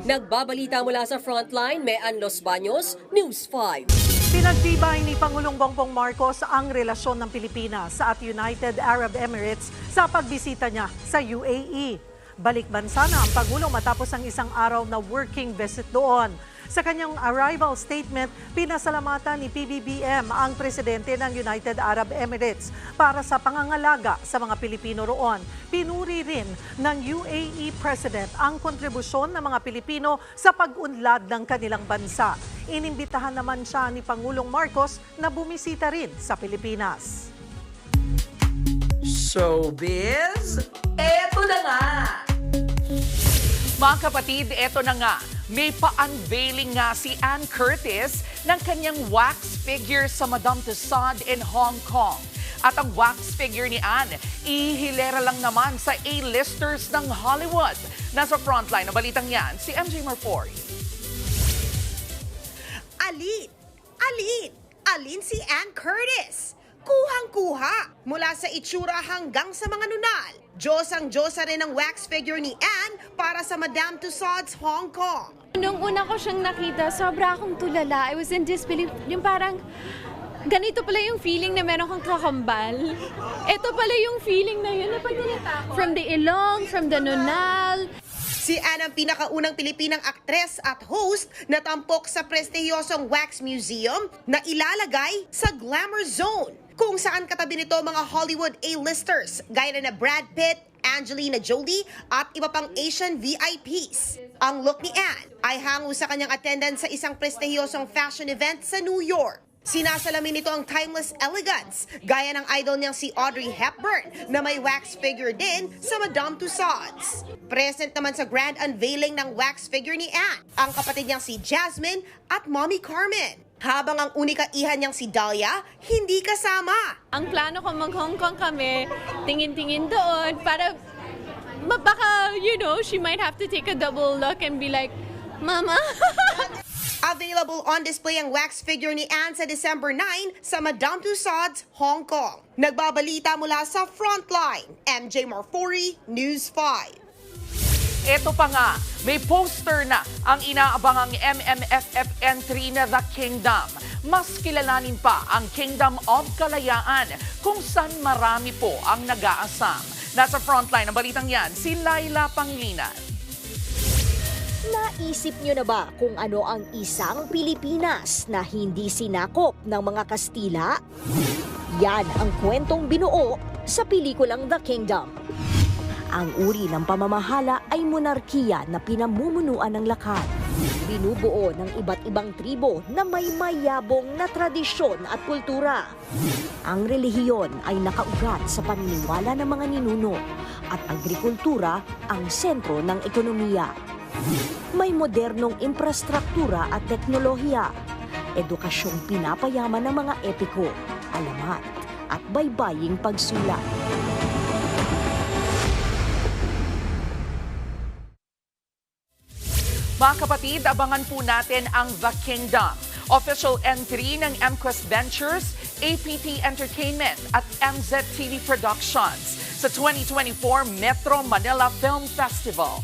Nagbabalita mula sa Frontline, Mean Los Baños, News 5. Pinagtibay ni Pangulong Bongbong Marcos ang relasyon ng Pilipinas at United Arab Emirates sa pagbisita niya sa UAE. Balik bansa na ang Pangulo matapos ang isang araw na working visit doon. Sa kanyang arrival statement, pinasalamatan ni PBBM ang presidente ng United Arab Emirates para sa pangangalaga sa mga Pilipino roon. Pinuri rin ng UAE President ang kontribusyon ng mga Pilipino sa pag-unlad ng kanilang bansa. Inimbitahan naman siya ni Pangulong Marcos na bumisita rin sa Pilipinas. Showbiz, eto na nga! Mga kapatid, eto na nga. May pa-unveiling nga si Ann Curtis ng kanyang wax figure sa Madame Tussauds in Hong Kong. At ang wax figure ni Ann, ihilera lang naman sa A-listers ng Hollywood. Nasa frontline na balitang yan, si MJ Marfori. Alin si Ann Curtis. Kuhang-kuha mula sa itsura hanggang sa mga nunal. Diyos ang Diyosa rin ang wax figure ni Ann para sa Madame Tussauds Hong Kong. Nung una ko siyang nakita, sobra akong tulala. I was in disbelief. Yung parang, ganito pala yung feeling na meron kang kakambal. Ito pala yung feeling na yun. From the ilong, from the nunal. Si Ann ang pinakaunang Pilipinang aktres at host na tampok sa prestihiyosong Wax Museum na ilalagay sa Glamour Zone, kung saan katabi nito mga Hollywood A-listers gaya na Brad Pitt, Angelina Jolie at iba pang Asian VIPs. Ang look ni Ann ay hango sa kanyang attendance sa isang prestihiyosong fashion event sa New York. Sinasalamin nito ang timeless elegance, gaya ng idol niyang si Audrey Hepburn na may wax figure din sa Madame Tussauds. Present naman sa grand unveiling ng wax figure ni Anne, ang kapatid niyang si Jasmine at Mommy Carmen. Habang ang unika ihan niyang si Dahlia, hindi kasama. Ang plano ko mag-Hong Kong kami, tingin-tingin doon para baka, she might have to take a double look and be like, Mama. Available on display ang wax figure ni Anne sa December 9 sa Madame Tussauds, Hong Kong. Nagbabalita mula sa Frontline, MJ Marfori, News 5. Ito pa nga, may poster na ang inaabangang MMFFN3 na The Kingdom. Mas kilalanin pa ang Kingdom of Kalayaan kung saan marami po ang nag-aasam. Nasa Frontline ng balitang yan, si Laila Panglinan. Naisip nyo na ba kung ano ang isang Pilipinas na hindi sinakop ng mga Kastila? Yan ang kwentong binuo sa pelikulang The Kingdom. Ang uri ng pamamahala ay monarkiya na pinamumunuan ng lakan. Binubuo ng iba't ibang tribo na may mayabong na tradisyon at kultura. Ang relihiyon ay nakaugat sa paniniwala ng mga ninuno at agrikultura ang sentro ng ekonomiya. May modernong infrastruktura at teknolohiya, edukasyong pinapayaman ng mga epiko, alamat at baybaying pagsulat. Mga kapatid, abangan po natin ang The Kingdom. Official entry ng MQuest Ventures, APT Entertainment at MZTV Productions sa 2024 Metro Manila Film Festival.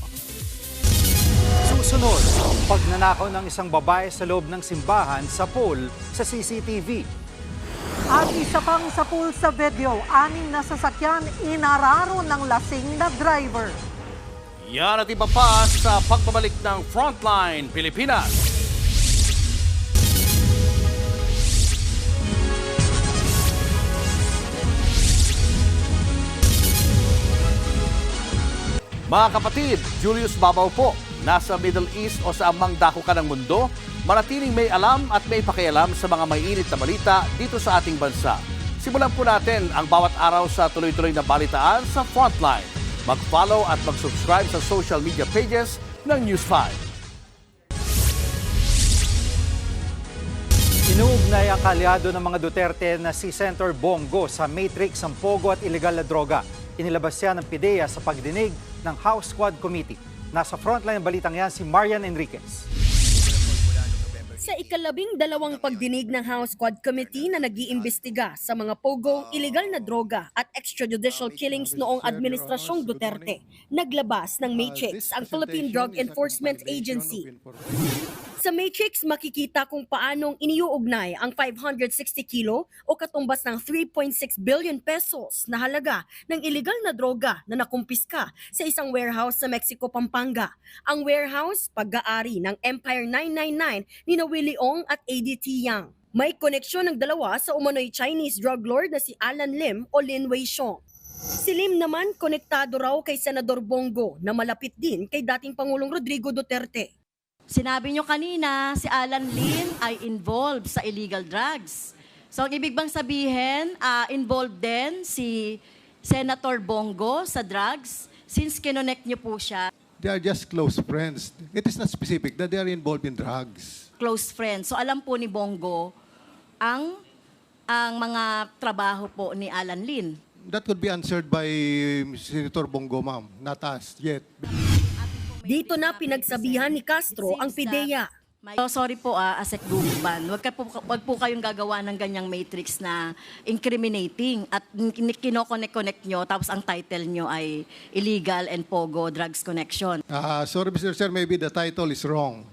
Susunod, pagnanakaw ng isang babae sa loob ng simbahan sa pool sa CCTV. At isa pang sa pool sa video, 6 na sasakyan inararo ng lasing na driver. Yan at iba pa sa pagbabalik ng Frontline Pilipinas. Mga kapatid, Julius Babaw po. Nasa Middle East o sa amang dako ka ng mundo, manatiling may alam at may pakialam sa mga mainit na balita dito sa ating bansa. Simulan po natin ang bawat araw sa tuloy-tuloy na balitaan sa Frontline. Mag-follow at mag-subscribe sa social media pages ng News 5. Inuugnay ang kalyado ng mga Duterte na si Senator Bongo sa matrix ng pogo at ilegal na droga. Inilabas siya ng PIDEA sa pagdinig ng House Quad Committee. Nasa frontline ng balitang yan si Marian Enriquez. Sa ika-12 pagdinig ng House Quad Committee na nag-iimbestiga sa mga pogo, ilegal na droga at extrajudicial killings noong Administrasyong Duterte, naglabas ng matrix ang Philippine Drug Enforcement Agency. Sa matrix, makikita kung paanong iniuugnay ang 560 kilo o katumbas ng 3.6 billion pesos na halaga ng ilegal na droga na nakumpiska sa isang warehouse sa Mexico, Pampanga. Ang warehouse, pag-aari ng Empire 999 ni Willie Ong at ADT Yang. May koneksyon ng dalawa sa umano'y Chinese drug lord na si Alan Lim o Lin Weishong. Si Lim naman konektado raw kay Senador Bongo na malapit din kay dating Pangulong Rodrigo Duterte. Sinabi nyo kanina, si Alan Lim ay involved sa illegal drugs. So, ang ibig bang sabihin, involved din si Senator Bongo sa drugs since kinonect nyo po siya? They are just close friends. It is not specific that they are involved in drugs. Close friends. So, alam po ni Bongo ang mga trabaho po ni Alan Lim. That could be answered by Senator Bongo, ma'am. Not us yet. Dito na pinagsabihan ni Castro ang PIDEA. Sorry po, Asek Duban. Wag po kayong gagawa ng ganyang matrix na incriminating at kinokonek-connect nyo tapos ang title nyo ay illegal and pogo drugs connection. Sorry, Mr. Sir, maybe the title is wrong.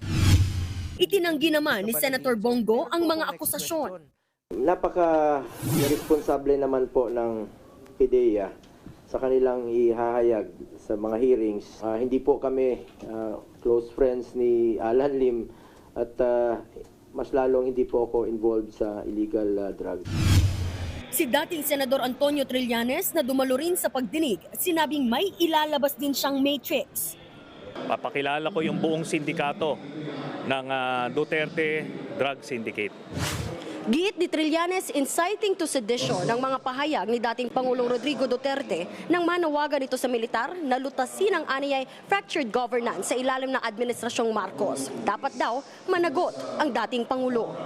Itinanggi naman ni Senator Bongo ang mga akusasyon. Napaka-responsable naman po ng PIDEA sa kanilang ihahayag sa mga hearings. Hindi po kami close friends ni Alan Lim at mas lalong hindi po ako involved sa illegal drugs. Si dating Senador Antonio Trillanes na dumalo rin sa pagdinig, sinabing may ilalabas din siyang matrix. Papakilala ko yung buong sindikato ng Duterte Drug Syndicate. Giit ni Trillanes inciting to sedition ng mga pahayag ni dating Pangulong Rodrigo Duterte nang manawagan ito sa militar na lutasin ang aniyay fractured governance sa ilalim ng Administrasyong Marcos. Dapat daw managot ang dating Pangulo.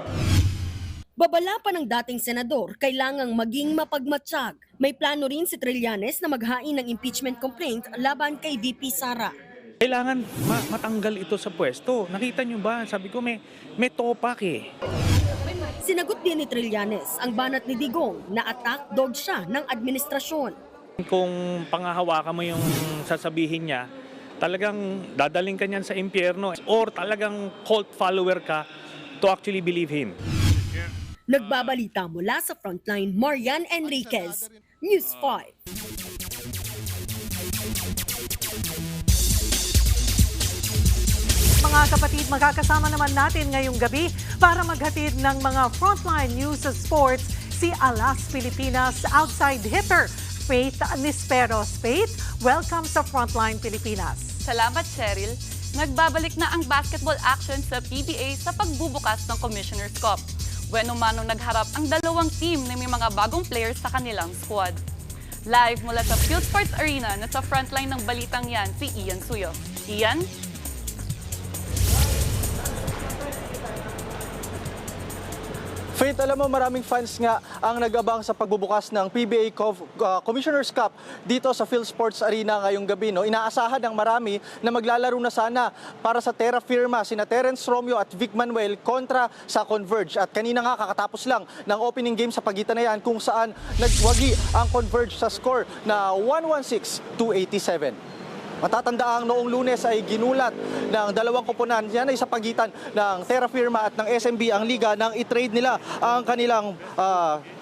Babala pa ng dating senador, kailangang maging mapagmatsyag. May plano rin si Trillanes na maghain ng impeachment complaint laban kay VP Sara. Kailangan matanggal ito sa pwesto. Nakita nyo ba? Sabi ko may topak eh. Sinagot din ni Trillanes ang banat ni Digong na attack dog siya ng administrasyon. Kung pangahawakan mo yung sasabihin niya, talagang dadaling ka niyan sa impyerno or talagang cult follower ka to actually believe him. Nagbabalita mula sa Frontline, Marian Enriquez, News 5. Mga kapatid, magkakasama naman natin ngayong gabi para maghatid ng mga Frontline News sa sports si Alas Pilipinas outside hitter Faith Nisperos. Faith, welcome sa Frontline Pilipinas. Salamat, Cheryl. Nagbabalik na ang basketball action sa PBA sa pagbubukas ng Commissioner's Cup. Bueno manong nagharap ang dalawang team na may mga bagong players sa kanilang squad. Live mula sa Field Sports Arena na sa frontline ng balitang yan si Ian Suyo. Ian? Faith, alam mo maraming fans nga ang nag-abang sa pagbubukas ng PBA Commissioner's Cup dito sa Field Sports Arena ngayong gabi. No? Inaasahan ng marami na maglalaro na sana para sa terra firma sina Terence Romeo at Vic Manuel kontra sa Converge. At kanina nga kakatapos lang ng opening game sa pagitan na yan kung saan nagwagi ang Converge sa score na 116-287. Matatandaan noong Lunes ay ginulat ng dalawang koponan yan ay sa pagitan ng Terra Firma at ng SMB ang liga nang i-trade nila ang kanilang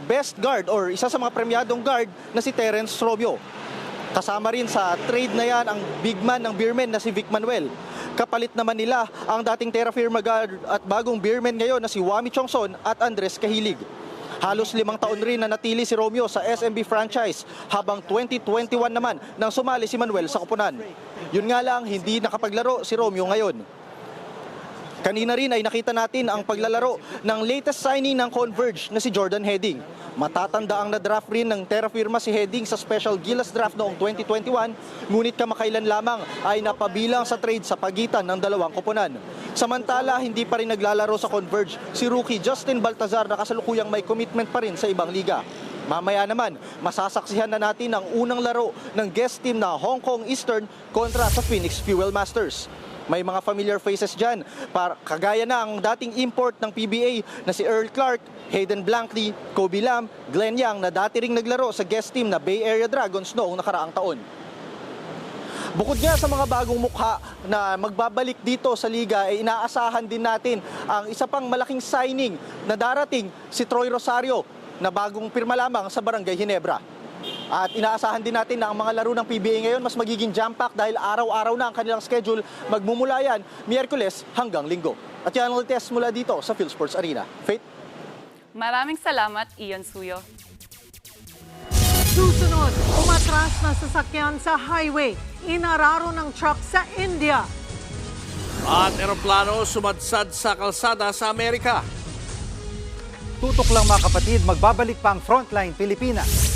best guard or isa sa mga premyadong guard na si Terence Romeo. Kasama rin sa trade na yan ang big man ng Beermen na si Vic Manuel. Kapalit naman nila ang dating Terra Firma guard at bagong Beermen ngayon na si Wami Chongson at Andres Cahilig. Halos 5 taon rin na natili si Romeo sa SMB franchise habang 2021 naman nang sumali si Manuel sa koponan. Yun nga lang, hindi nakapaglaro si Romeo ngayon. Kanina rin ay nakita natin ang paglalaro ng latest signing ng Converge na si Jordan Heading. Matatanda ang na-draft rin ng Terra Firma si Heading sa Special Gilas Draft noong 2021, ngunit kamakailan lamang ay napabilang sa trade sa pagitan ng dalawang koponan. Samantala, hindi pa rin naglalaro sa Converge si rookie Justin Baltazar na kasalukuyang may commitment pa rin sa ibang liga. Mamaya naman, masasaksihan na natin ang unang laro ng guest team na Hong Kong Eastern kontra sa Phoenix Fuel Masters. May mga familiar faces dyan, kagaya na ang dating import ng PBA na si Earl Clark, Hayden Blankley, Kobe Lam, Glenn Yang na dati ring naglaro sa guest team na Bay Area Dragons noong nakaraang taon. Bukod nga sa mga bagong mukha na magbabalik dito sa liga, ay inaasahan din natin ang isa pang malaking signing na darating si Troy Rosario na bagong pirma lamang sa Barangay Ginebra. At inaasahan din natin na ang mga laro ng PBA ngayon mas magiging jam-pack dahil araw-araw na ang kanilang schedule. Magmumula yan Miyerkules hanggang Linggo. At yan ang test mula dito sa Field Sports Arena. Faith? Maraming salamat, Ian Suyo. Susunod, umatras na sasakyan sa highway. Inararo ng truck sa India. At eroplano sumadsad sa kalsada sa Amerika. Tutok lang mga kapatid, magbabalik pa ang Frontline Pilipinas.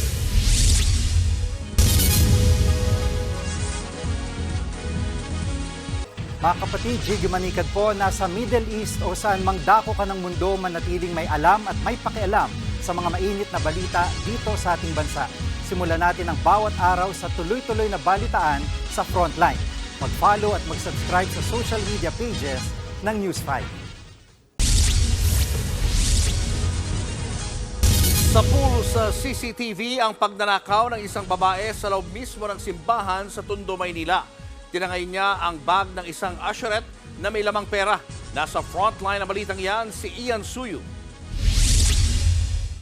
Mga kapatid, Jiggy Manikad po, nasa Middle East o saan mang dako ka ng mundo, manatiling may alam at may pakialam sa mga mainit na balita dito sa ating bansa. Simulan natin ang bawat araw sa tuloy-tuloy na balitaan sa Frontline. Mag-follow at mag-subscribe sa social media pages ng News 5. Sa pool sa CCTV ang pagnanakaw ng isang babae sa loob mismo ng simbahan sa Tondo, Maynila. Tinangay niya ang bag ng isang usherette na may lamang pera. Nasa frontline ng balitang yan si Ian Suyo.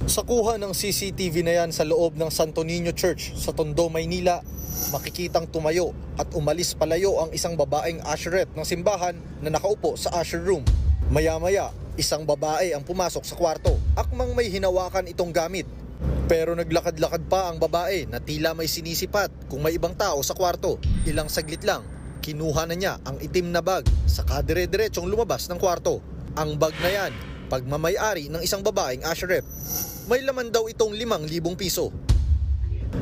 Sa kuha ng CCTV na yan sa loob ng Santo Niño Church sa Tondo, Maynila, makikitang tumayo at umalis palayo ang isang babaeng usherette ng simbahan na nakaupo sa usher room. Maya-maya, isang babae ang pumasok sa kwarto, akmang may hinawakan itong gamit. Pero naglakad-lakad pa ang babae na tila may sinisipat kung may ibang tao sa kwarto. Ilang saglit lang, kinuha na niya ang itim na bag saka dire-diretsong lumabas ng kwarto. Ang bag na yan, pagmamayari ng isang babaeng usherette. May laman daw itong 5,000 piso.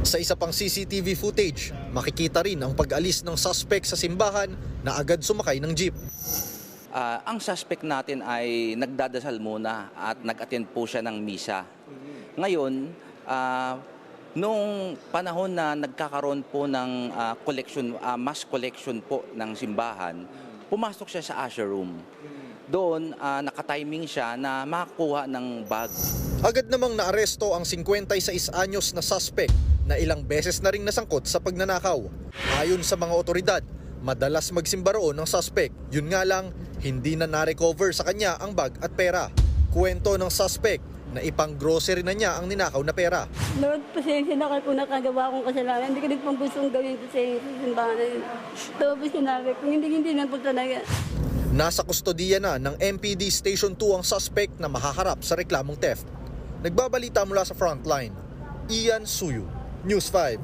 Sa isa pang CCTV footage, makikita rin ang pag-alis ng suspect sa simbahan na agad sumakay ng jeep. Ang suspect natin ay nagdadasal muna at nag-attend po siya ng misa. Ngayon, noong panahon na nagkakaroon po ng mass collection po ng simbahan, pumasok siya sa usher room. Doon, nakatiming siya na makakuha ng bag. Agad namang naaresto ang 56 anyos na suspect na ilang beses na ring nasangkot sa pagnanakaw. Ayon sa mga otoridad, madalas magsimba roon ng suspect. Yun nga lang, hindi na na-recover sa kanya ang bag at pera. Kwento ng suspect na ipang grocery na niya ang ninakaw na pera. Lord, pasensya na kayo kung nakagawa akong kasalanan. Hindi ko din pong gustong gawin ko sa simbahan. Tapos sinabi ko, hindi na po talaga. Nasa kustodiya na ng MPD Station 2 ang suspect na mahaharap sa reklamong theft. Nagbabalita mula sa frontline, Ian Suyu, News 5.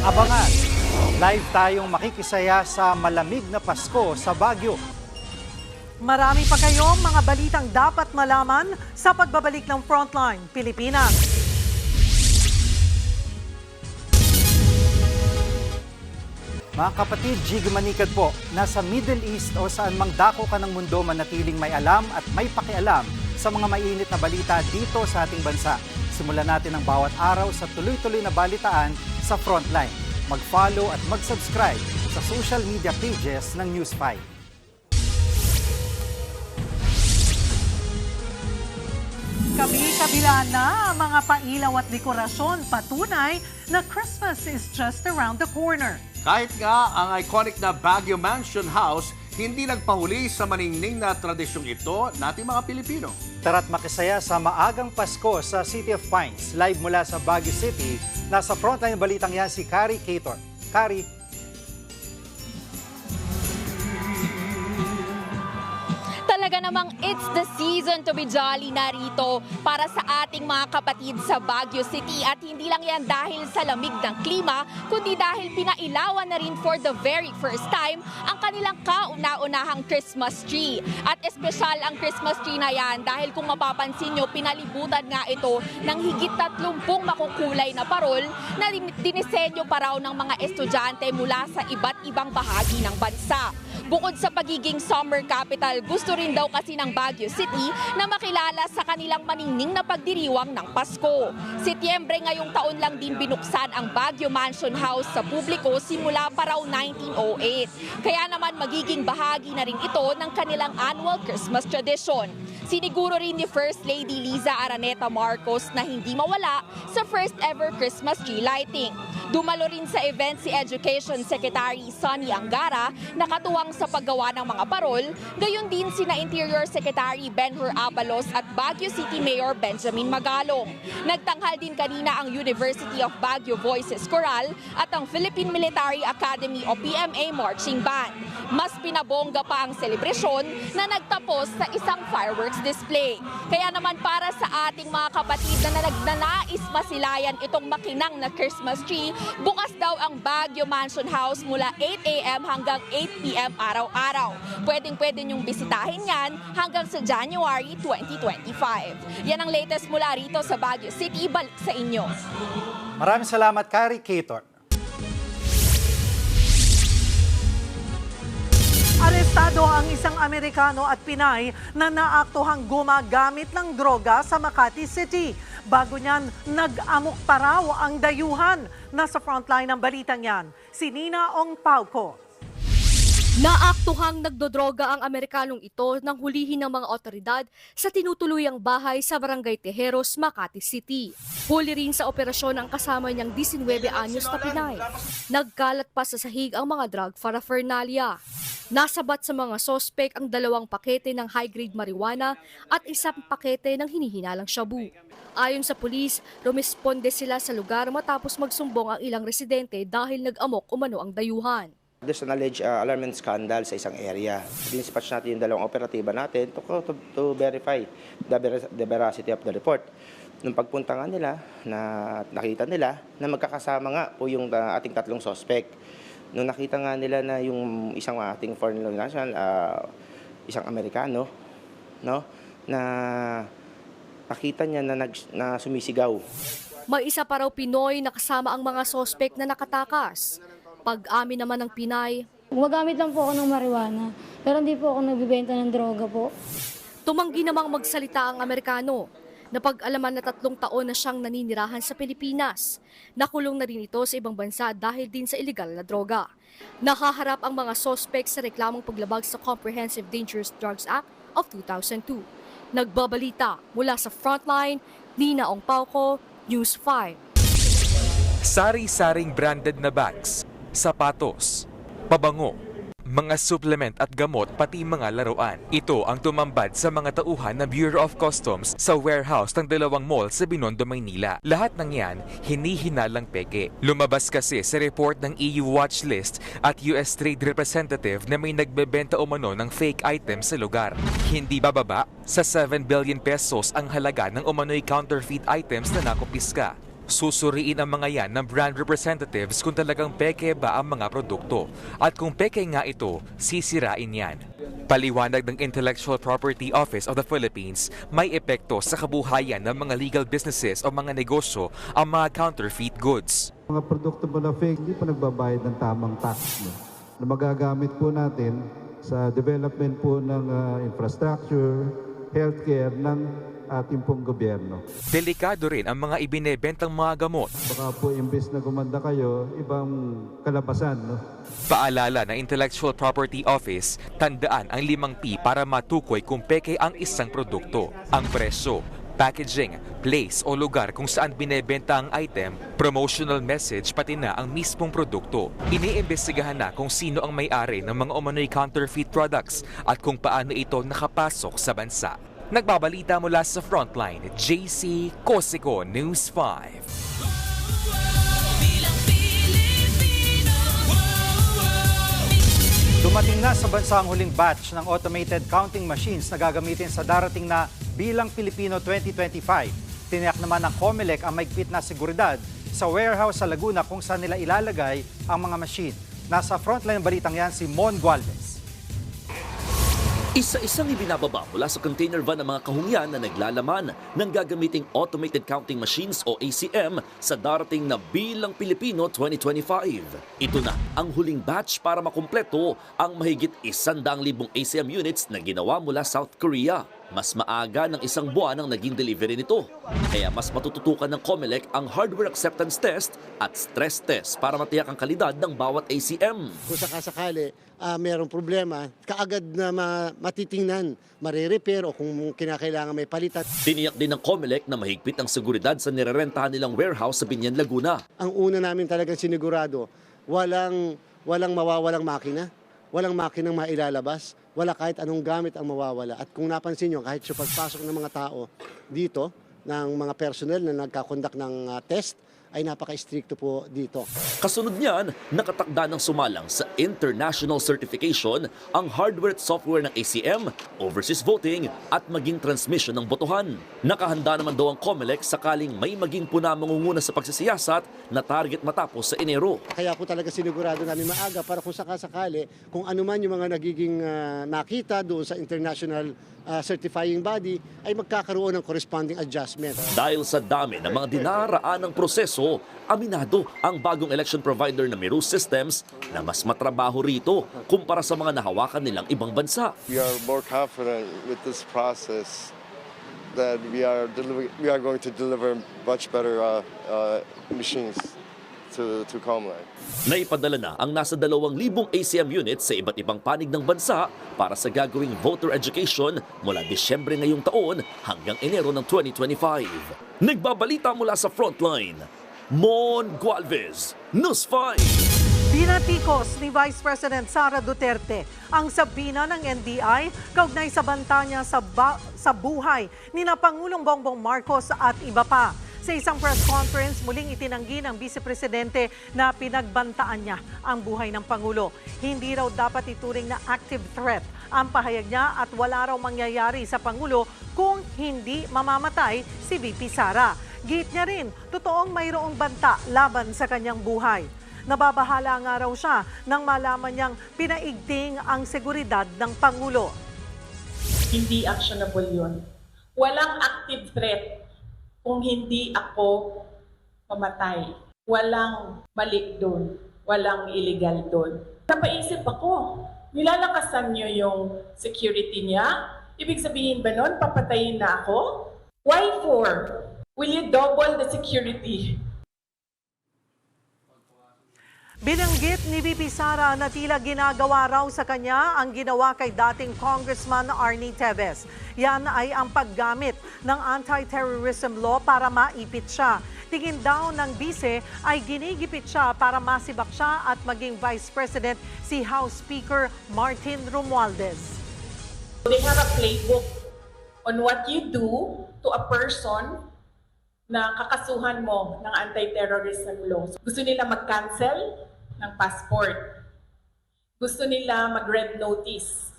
Abangan, live tayong makikisaya sa malamig na Pasko sa Baguio. Marami pa kayong mga balitang dapat malaman sa pagbabalik ng Frontline Pilipinas. Mga kapatid, Jig Manikad po, nasa Middle East o saan mang dako ka ng mundo manatiling may alam at may pakialam sa mga mainit na balita dito sa ating bansa. Simulan natin ang bawat araw sa tuloy-tuloy na balitaan sa Frontline. Mag-follow at mag-subscribe sa social media pages ng News 5. Kabi-kabila na ang mga pailaw at dekorasyon, patunay na Christmas is just around the corner. Kahit nga ang iconic na Baguio Mansion House, hindi nagpahuli sa maningning na tradisyong ito nating mga Pilipino. Tara't makisaya sa maagang Pasko sa City of Pines. Live mula sa Baguio City, nasa Frontline balitang yan si Kari Cator. Kari. Talaga namang it's the season to be jolly na rito para sa ating mga kapatid sa Baguio City. At hindi lang yan dahil sa lamig ng klima, kundi dahil pinailawan na rin for the very first time ang kanilang kauna-unahang Christmas tree. At espesyal ang Christmas tree na yan dahil kung mapapansin nyo, pinalibutan nga ito ng higit 30 makukulay na parol na dinisenyo pa raw ng mga estudyante mula sa iba't ibang bahagi ng bansa. Bukod sa pagiging summer capital, gusto rin daw kasi ng Baguio City na makilala sa kanilang maningning na pagdiriwang ng Pasko. Setyembre ngayong taon lang din binuksan ang Baguio Mansion House sa publiko simula pa raw 1908. Kaya naman magiging bahagi na rin ito ng kanilang annual Christmas tradition. Siniguro rin ni First Lady Liza Araneta Marcos na hindi mawala sa first ever Christmas tree lighting. Dumalo rin sa event si Education Secretary Sonny Angara na katuwang sa paggawa ng mga parol, gayon din sina Interior Secretary Benhur Abalos at Baguio City Mayor Benjamin Magalong. Nagtanghal din kanina ang University of Baguio Voices Choral at ang Philippine Military Academy o PMA Marching Band. Mas pinabongga pa ang selebrasyon na nagtapos sa isang fireworks display. Kaya naman para sa ating mga kapatid na nagnanais masilayan itong makinang na Christmas tree, bukas daw ang Baguio Mansion House mula 8 a.m. hanggang 8 p.m. araw-araw. Pwedeng-pwede niyong bisitahin yan hanggang sa January 2025. Yan ang latest mula rito sa Baguio City. Balik sa inyo. Maraming salamat, Kari Cator. Arestado ang isang Amerikano at Pinay na naaktuhang gumagamit ng droga sa Makati City. Bago niyan, nag-amok pa raw ang dayuhan. Nasa frontline ng balitang yan, si Nina Ong Pauco. Naaktuhang nagdodroga ang Amerikanong ito nang hulihin ng mga otoridad sa tinutuluyang bahay sa Barangay Tejeros, Makati City. Huli rin sa operasyon ang kasama niyang 19 anyos na Pinay. Nagkalat pa sa sahig ang mga drug paraphernalia. Nasabat sa mga sospek ang 2 pakete ng high-grade marijuana at 1 pakete ng hinihinalang shabu. Ayon sa pulis, rumisponde sila sa lugar matapos magsumbong ang ilang residente dahil nag-amok umano ang dayuhan. There's an alleged alarm and scandal sa isang area. Dinispatch natin yung 2 operatiba natin to verify the veracity of the report. Nung pagpunta nga nila, nakita nila na magkakasama nga po yung ating 3 suspect. Nung nakita nga nila na yung isang ating foreign national, isang Amerikano, no? na nakita niya na sumisigaw. May isa pa raw Pinoy na kasama ang mga sospek na nakatakas. Pag-amin naman ng Pinay, Gumagamit lang po ako ng marijuana, pero hindi po ako nagbibenta ng droga po. tumanggi namang magsalita ang Amerikano. Napag-alaman na 3 taon na siyang naninirahan sa Pilipinas. Nakulong na rin ito sa ibang bansa dahil din sa illegal na droga. Nakaharap ang mga sospek sa reklamong paglabag sa Comprehensive Dangerous Drugs Act of 2002. Nagbabalita mula sa Frontline, Nina Ongpauco, News 5. Sari-saring branded na bags, sapatos, pabango, mga supplement at gamot pati mga laruan. Ito ang tumambad sa mga tauhan ng Bureau of Customs sa warehouse ng 2 mall sa Binondo, Maynila. Lahat ng yan, hinihinalang peke. Lumabas kasi sa report ng EU Watch List at US Trade Representative na may nagbebenta umano ng fake items sa lugar. Hindi bababa sa 7 billion pesos ang halaga ng umano'y counterfeit items na nakumpiska. Susuriin ang mga yan ng brand representatives kung talagang peke ba ang mga produkto. At kung peke nga ito, sisirain yan. Paliwanag ng Intellectual Property Office of the Philippines, may epekto sa kabuhayan ng mga legal businesses o mga negosyo ang mga counterfeit goods. Mga produkto po na fake, hindi pa nagbabayad ng tamang tax na magagamit po natin sa development po ng infrastructure, healthcare ng ating pong gobyerno. Delikado rin ang mga ibinebentang mga gamot. Baka po imbes na gumanda kayo, ibang kalabasan, no? Paalala ng Intellectual Property Office, tandaan ang 5P para matukoy kung peke ang isang produkto. Ang presyo, packaging, place o lugar kung saan binebenta ang item, promotional message pati na ang mismong produkto. Iniimbestigahan na kung sino ang may-ari ng mga umano'y counterfeit products at kung paano ito nakapasok sa bansa. Nagbabalita mula sa Frontline, JC Cosico, News 5. Dumating na sa bansa ang huling batch ng automated counting machines na gagamitin sa darating na Bilang Pilipino 2025. Tiniyak naman ng COMELEC ang maigpit na seguridad sa warehouse sa Laguna kung saan nila ilalagay ang mga machine. Nasa Frontline balitang yan si Mon Gualvez. Isa-isang ibinababa mula sa container van ng mga kahungyan na naglalaman ng gagamiting automated counting machines o ACM sa darating na Bilang Pilipino 2025. Ito na ang huling batch para makumpleto ang mahigit 100,000 ACM units na ginawa mula South Korea. Mas maaga ng 1 buwan ang naging delivery nito. Kaya mas matututukan ng COMELEC ang hardware acceptance test at stress test para matiyak ang kalidad ng bawat ACM. Kung sakasakali mayroong problema, kaagad na matitingnan, marirepair o kung kinakailangan may palitan. Tiniyak din ng COMELEC na mahigpit ang seguridad sa nirerentahan nilang warehouse sa Biñan, Laguna. Ang una namin talagang sinigurado, walang mawawalang makina, walang makinang mailalabas, wala kahit anong gamit ang mawawala. At kung napansin nyo, kahit sa pagpasok ng mga tao dito, ng mga personnel na nagkakondak ng test, ay napaka-stricto po dito. Kasunod niyan, nakatakda ng sumalang sa international certification ang hardware at software ng ACM, overseas voting at maging transmission ng botohan. Nakahanda naman daw ang COMELEC sakaling may maging puna mangunguna sa pagsisiyasat na target matapos sa Enero. Kaya po talaga sinigurado namin maaga para kung sakasakali, kung ano man yung mga nagiging nakita doon sa international certifying body ay magkakaroon ng corresponding adjustment. Dahil sa dami ng mga dinaraan ng proseso, aminado ang bagong election provider na Meru Systems na mas matrabaho rito kumpara sa mga nahawakan nilang ibang bansa. We are more confident with this process that we are going to deliver much better machines to COMELEC. Naipadala na ang nasa 2,000 ACM units sa iba't ibang panig ng bansa para sa gagawing voter education mula Disyembre ngayong taon hanggang Enero ng 2025. Nagbabalita mula sa Frontline, Mon Gualvez, News 5. Binatikos ni Vice President Sara Duterte ang sabina ng NBI kaugnay sa banta niya sa buhay ni na Pangulong Bongbong Marcos at iba pa. Sa isang press conference, muling itinanggi ng Vice Presidente na pinagbantaan niya ang buhay ng Pangulo. Hindi raw dapat ituring na active threat ang pahayag niya at wala raw mangyayari sa Pangulo kung hindi mamamatay si VP Sara. Git niya rin, totoong mayroong banta laban sa kanyang buhay. Nababahala nga raw siya nang malaman niyang pinaigting ang seguridad ng Pangulo. Hindi actionable yun. Walang active threat kung hindi ako mamatay. Walang mali doon. Walang illegal doon. Napaisip ako, nilalakasan niyo yung security niya? Ibig sabihin ba nun, papatayin na ako? Why for? Will you double the security? Binanggit ni VP Sara na tila ginagawa raw sa kanya ang ginawa kay dating Congressman Arnie Teves. Yan ay ang paggamit ng anti-terrorism law para maipit siya. Tingin daw ng bise ay ginigipit siya para masibak siya at maging Vice President si House Speaker Martin Romualdez. They have a playbook on what you do to a person na kakasuhan mo ng anti-terrorism law. Gusto nila mag-cancel ng passport. Gusto nila mag-red notice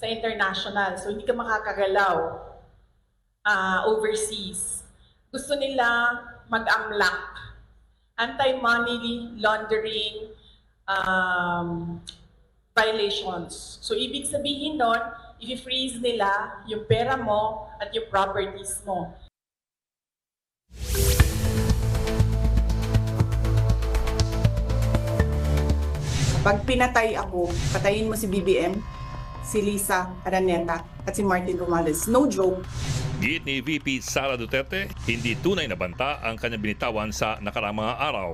sa international. So hindi ka makakagalaw overseas. Gusto nila mag-amlak. Anti-money laundering violations. So ibig sabihin nun, i-freeze nila yung pera mo at yung properties mo. Pag pinatay ako, patayin mo si BBM, si Lisa Araneta at si Martin Romualdez. No joke. Giit ni VP Sara Duterte, hindi tunay na banta ang kanyang binitawan sa nakaraang mga araw.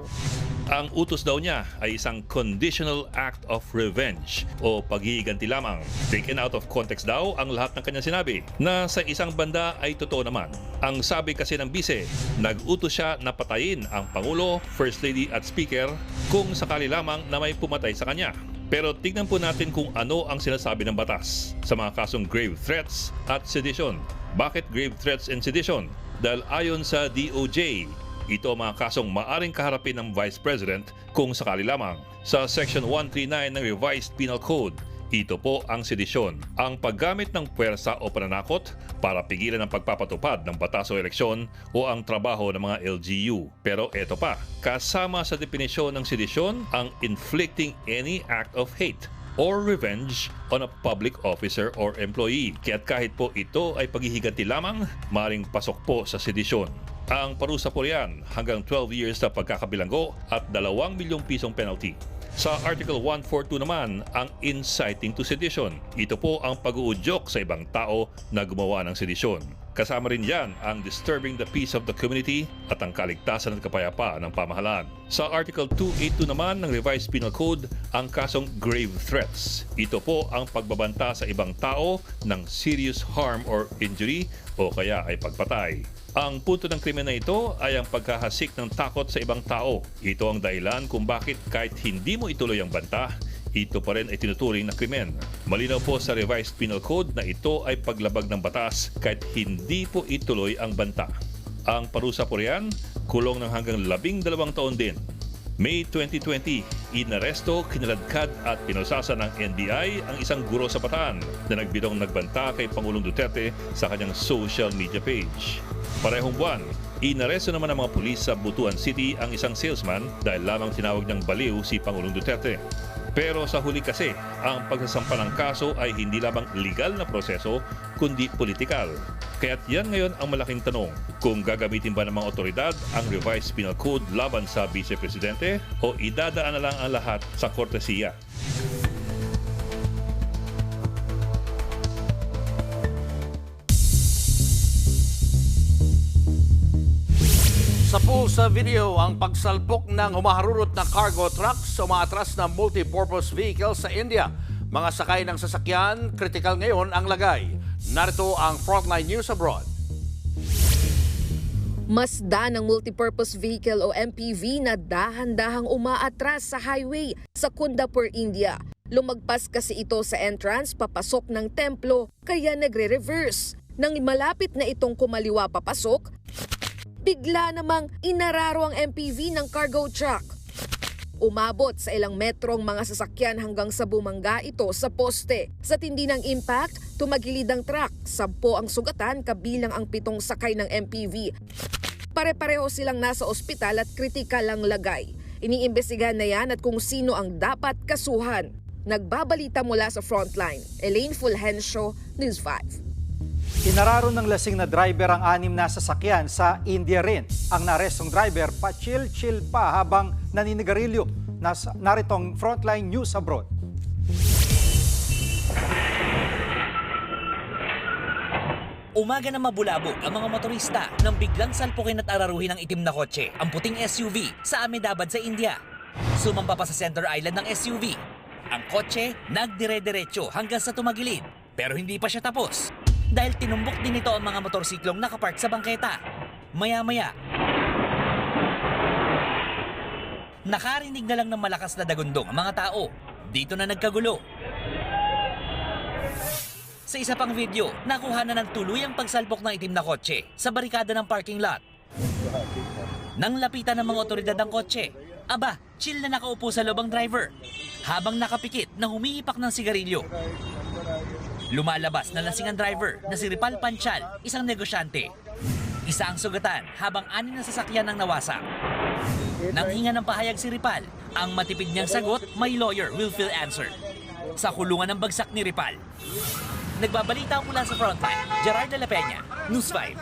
Ang utos daw niya ay isang conditional act of revenge o paghihiganti lamang. Taken out of context daw ang lahat ng kanyang sinabi na sa isang banda ay totoo naman. Ang sabi kasi ng bise, nag-utos siya na patayin ang Pangulo, First Lady at Speaker kung sakali lamang na may pumatay sa kanya. Pero tignan po natin kung ano ang sinasabi ng batas sa mga kasong grave threats at sedition. Bakit grave threats and sedition? Dahil ayon sa DOJ, ito ang mga kasong maaring kaharapin ng Vice President kung sakali lamang. Sa Section 139 ng Revised Penal Code, ito po ang sedisyon, ang paggamit ng puwersa o pananakot para pigilan ang pagpapatupad ng batas o eleksyon o ang trabaho ng mga LGU. Pero ito pa, kasama sa definisyon ng sedisyon ang inflicting any act of hate or revenge on a public officer or employee. Kaya't kahit po ito ay paghihiganti lamang, maring pasok po sa sedisyon. Ang parusa po riyan hanggang 12 years na pagkakabilanggo at 2 milyong pisong penalty. Sa Article 142 naman, ang inciting to sedition. Ito po ang pag-uudyok sa ibang tao na gumawa ng sedisyon. Kasama rin yan ang disturbing the peace of the community at ang kaligtasan at kapayapaan ng pamahalaan. Sa Article 282 naman ng Revised Penal Code, ang kasong grave threats. Ito po ang pagbabanta sa ibang tao ng serious harm or injury o kaya ay pagpatay. Ang punto ng krimen na ito ay ang pagkahasik ng takot sa ibang tao. Ito ang dahilan kung bakit kahit hindi mo ituloy ang banta, ito pa rin ay tinuturing na krimen. Malinaw po sa Revised Penal Code na ito ay paglabag ng batas kahit hindi po ituloy ang banta. Ang parusa po riyan, kulong ng hanggang 12 taon din. May 2020, inaresto, kinaladkad at pinusasa ng NBI ang isang guro sa Bataan na nagbidong nagbanta kay Pangulong Duterte sa kanyang social media page. Parehong buwan, inaresto naman ng mga pulis sa Butuan City ang isang salesman dahil lamang tinawag niyang baliw si Pangulong Duterte. Pero sa huli kasi, ang pagsasampa ng kaso ay hindi lamang legal na proseso, kundi politikal. Kaya't yan ngayon ang malaking tanong, kung gagamitin ba ng mga otoridad ang Revised Penal Code laban sa Vice Presidente o idadaan na lang ang lahat sa kortesiya. Sa pulsa video, ang pagsalpok ng humaharurot na cargo truck sa umaatras na multi-purpose vehicle sa India. Mga sakay ng sasakyan, kritikal ngayon ang lagay. Narito ang Frontline News Abroad. Masda ng multipurpose vehicle o MPV na dahan-dahang umaatras sa highway sa Kundapur, India. Lumagpas kasi ito sa entrance papasok ng templo kaya nagre-reverse. Nang malapit na itong kumaliwa papasok, bigla namang inararo ang MPV ng cargo truck. Umabot sa ilang metrong mga sasakyan hanggang sa bumangga ito sa poste. Sa tindi ng impact, tumagilid ang truck. 10 ang sugatan kabilang ang 7 sakay ng MPV. Pare-pareho silang nasa ospital at kritikal ang lagay. Iniimbestigahan na yan at kung sino ang dapat kasuhan. Nagbabalita mula sa Frontline, Elaine Fulgencio, News 5. Inararo ng lasing na driver ang 6 na sasakyan sa India rin. Ang narestong driver pa-chill-chill pa habang naninigarilyo. Narito ang Frontline News Abroad. Umaga na mabulabog ang mga motorista nang biglang salpukin at araruhin ng itim na kotse, ang puting SUV sa Ahmedabad sa India. Sumampa pa sa center island ng SUV. Ang kotse nagdire-diretso hanggang sa tumagilid. Pero hindi pa siya tapos dahil tinumbok din ito ang mga motorsiklong nakapark sa bangketa. Maya-maya, nakarinig na lang ng malakas na dagundong ang mga tao. Dito na nagkagulo. Sa isa pang video, nakuha na ng tuluyang pagsalpok ng itim na kotse sa barikada ng parking lot. Nang lapitan ng mga otoridad ang kotse, aba, chill na nakaupo sa loob ang driver habang nakapikit na humihipak ng sigarilyo. Lumalabas na lasing ang driver na si Ripal Panchal, isang negosyante. Isa ang sugatan habang 6 na sasakyan ang nawasak. Nang hinga ng pahayag si Ripal, ang matipid niyang sagot, my lawyer will fill answer. Sa kulungan ng bagsak ni Ripal. Nagbabalita mula sa Frontline, Gerard de la Peña, News 5.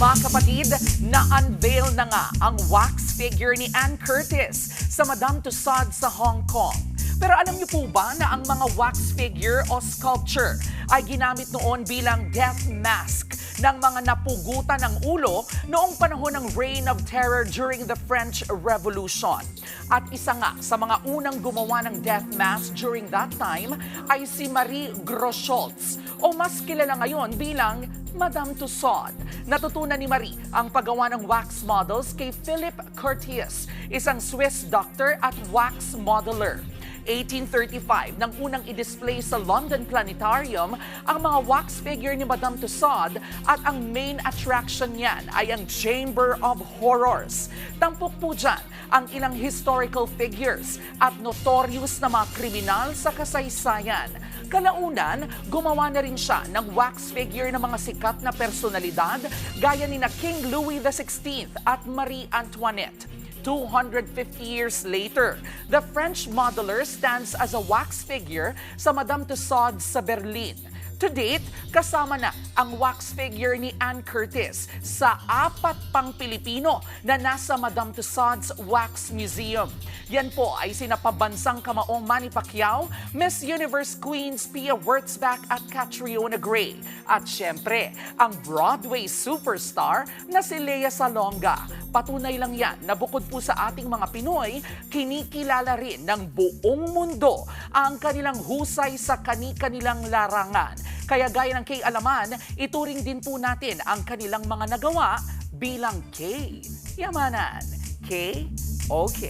Mga kapatid, na-unveil na nga ang wax figure ni Ann Curtis sa Madame Tussauds sa Hong Kong. Pero alam niyo po ba na ang mga wax figure o sculpture ay ginamit noon bilang death mask ng mga napugutan ng ulo noong panahon ng Reign of Terror during the French Revolution. At isa nga sa mga unang gumawa ng death mask during that time ay si Marie Groscholz o mas kilala ngayon bilang Madame Tussauds. Natutunan ni Marie ang paggawa ng wax models kay Philip Curtius, isang Swiss doctor at wax modeler. 1835 nang unang i-display sa London Planetarium ang mga wax figure ni Madame Tussauds at ang main attraction niyan ay ang Chamber of Horrors. Tampok po dyan ang ilang historical figures at notorious na mga kriminal sa kasaysayan. Kalaunan, gumawa na rin siya ng wax figure ng mga sikat na personalidad gaya ni na King Louis XVI at Marie Antoinette. 250 years later, the French modeler stands as a wax figure sa Madame Tussauds sa Berlin. To date, kasama na ang wax figure ni Ann Curtis sa 4 pang Pilipino na nasa Madame Tussauds Wax Museum. Yan po ay sina pabansang kamaong Manny Pacquiao, Miss Universe Queens Pia Wurtzbach at Catriona Gray. At syempre, ang Broadway superstar na si Lea Salonga. Patunay lang yan na bukod po sa ating mga Pinoy, kinikilala rin ng buong mundo ang kanilang husay sa kani-kanilang larangan. Kaya gaya ng K-Alaman, ituring din po natin ang kanilang mga nagawa bilang K-Yamanan. K-OK.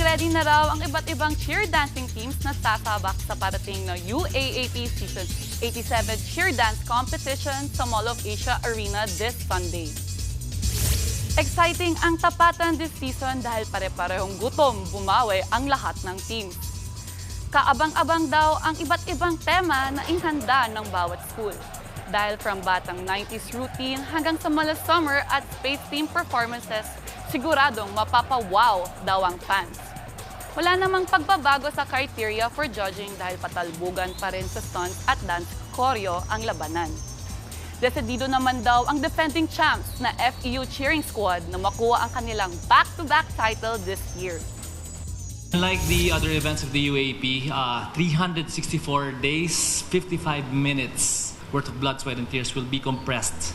Ready na raw ang iba't ibang cheer dancing teams na sasabak sa parating na UAAP Season 87 Cheer Dance Competition sa Mall of Asia Arena this Sunday. Exciting ang tapatan this season dahil pare-parehong gutom bumawi ang lahat ng teams. Kaabang-abang daw ang iba't ibang tema na inhanda ng bawat school. Dahil from batang 90s routine hanggang sa mala summer at space theme performances, siguradong mapapawaw daw ang fans. Wala namang pagbabago sa criteria for judging dahil patalbugan pa rin sa stunts at dance choreo ang labanan. Desidido naman daw ang defending champs na FEU Cheering Squad na makuha ang kanilang back-to-back title this year. Unlike the other events of the UAAP, 364 days, 55 minutes worth of blood, sweat, and tears will be compressed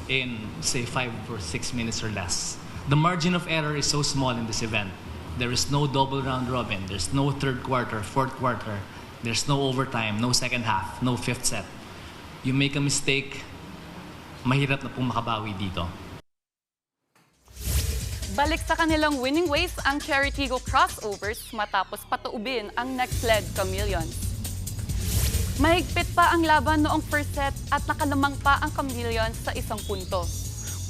in, say, 5 or 6 minutes or less. The margin of error is so small in this event. There is no double round robin. There's no third quarter, fourth quarter. There's no overtime, no second half, no fifth set. You make a mistake, mahirap na pong makabawi dito. Balik sa kanilang winning ways ang Cherry Tigo crossovers matapos patuubin ang next leg Chameleons. Mahigpit pa ang laban noong first set at nakalamang pa ang Chameleons sa 1 punto.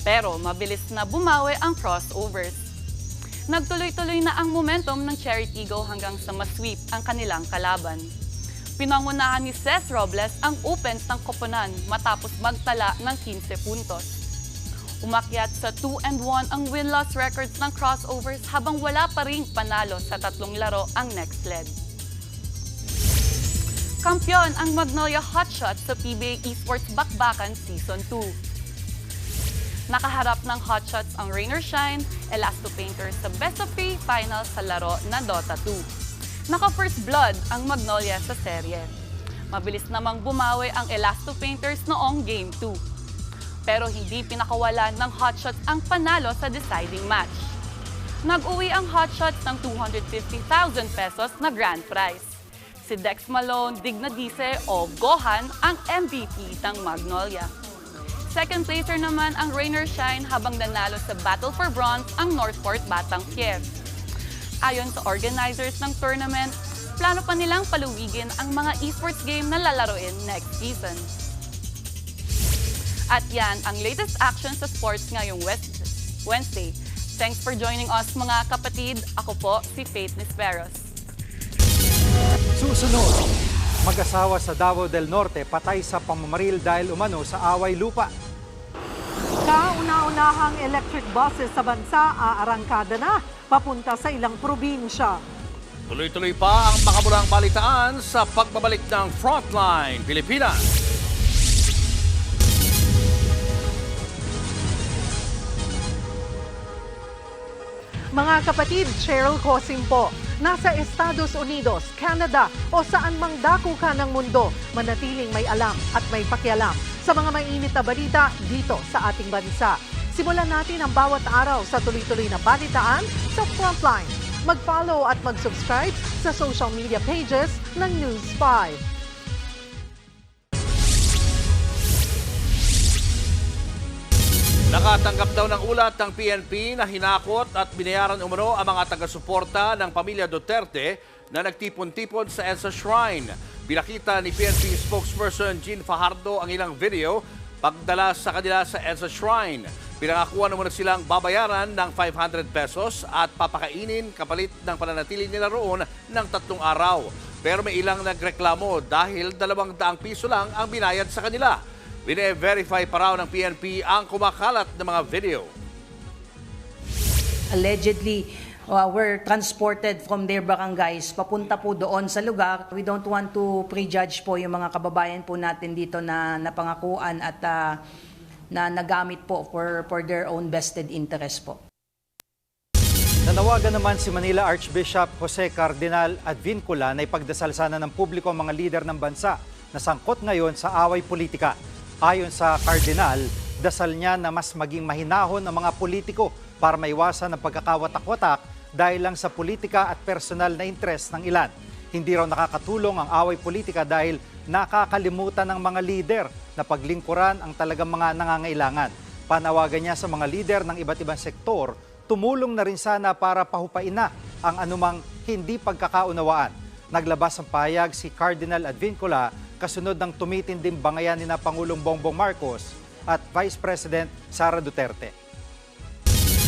Pero mabilis na bumawi ang crossovers. Nagtuloy-tuloy na ang momentum ng Cherry Tigo hanggang sa masweep ang kanilang kalaban. Pinangunahan ni Cez Robles ang opens ng koponan matapos magtala ng 15 puntos. Umakyat sa 2-1 ang win-loss records ng crossovers habang wala pa ring panalo sa 3 laro ang next leg. Kampiyon ang Magnolia Hotshots sa PBA Esports Bakbakan Season 2. Nakaharap ng Hotshots ang Rain or Shine, Elasto Painters sa Best of 3 final sa laro na Dota 2. Naka-first blood ang Magnolia sa serye. Mabilis namang bumawi ang Elasto Painters noong Game 2. Pero hindi pinakawalan ng Hotshots ang panalo sa deciding match. Nag-uwi ang Hotshots ng 250,000 pesos na grand prize. Si Dex Malone, Dignadice o Gohan ang MVP ng Magnolia. Second placer naman ang Rain or Shine habang nanalo sa Battle for Bronze ang Northport Batang Kiev. Ayon sa organizers ng tournament, plano pa nilang paluwigin ang mga esports game na lalaroin next season. At yan ang latest action sa sports ngayong Wednesday. Thanks for joining us mga kapatid. Ako po si Faith Nisperos. Susunod, mag-asawa sa Davao del Norte patay sa pamamaril dahil umano sa away lupa. Kauna-unahang electric buses sa bansa aarangkada na papunta sa ilang probinsya. Tuloy-tuloy pa ang makabulang balitaan sa pagbabalik ng Frontline Pilipinas. Mga kapatid, Cheryl Cosim po. Nasa Estados Unidos, Canada o saan mang dako ka ng mundo, manatiling may alam at may pakialam sa mga mainit na balita dito sa ating bansa. Simulan natin ang bawat araw sa tuloy-tuloy na balitaan sa Frontline. Mag-follow at mag-subscribe sa social media pages ng News 5. Nakatanggap daw ng ulat ng PNP na hinakot at binayaran umano ang mga taga-suporta ng pamilya Duterte na nagtipon-tipon sa EDSA Shrine. Pinakita ni PNP spokesperson Jean Fajardo ang ilang video pagdala sa kanila sa EDSA Shrine. Pinangakuan naman silang babayaran ng 500 pesos at papakainin kapalit ng pananatili nila roon ng 3 araw. Pero may ilang nagreklamo dahil 200 piso lang ang binayad sa kanila. Bine-verify pa raw ng PNP ang kumakalat ng mga video. Allegedly, were transported from their barangays papunta po doon sa lugar. We don't want to prejudge po yung mga kababayan po natin dito na napangakuan at na nagamit po for their own vested interest po. Nanawagan naman si Manila Archbishop Jose Cardinal Advincula na ipagdasal sana ng publiko ang mga lider ng bansa na sangkot ngayon sa away politika. Ayon sa Cardinal, dasal niya na mas maging mahinahon ang mga politiko para maiwasan ang pagkakawatak-watak dahil lang sa politika at personal na interest ng ilan. Hindi raw nakakatulong ang away politika dahil nakakalimutan ng mga lider na paglingkuran ang talagang mga nangangailangan. Panawagan niya sa mga lider ng iba't ibang sektor, tumulong na rin sana para pahupain na ang anumang hindi pagkakaunawaan. Naglabas ang pahayag si Cardinal Advincula kasunod ng tumitinding bangayan ni na Pangulong Bongbong Marcos at Vice President Sara Duterte.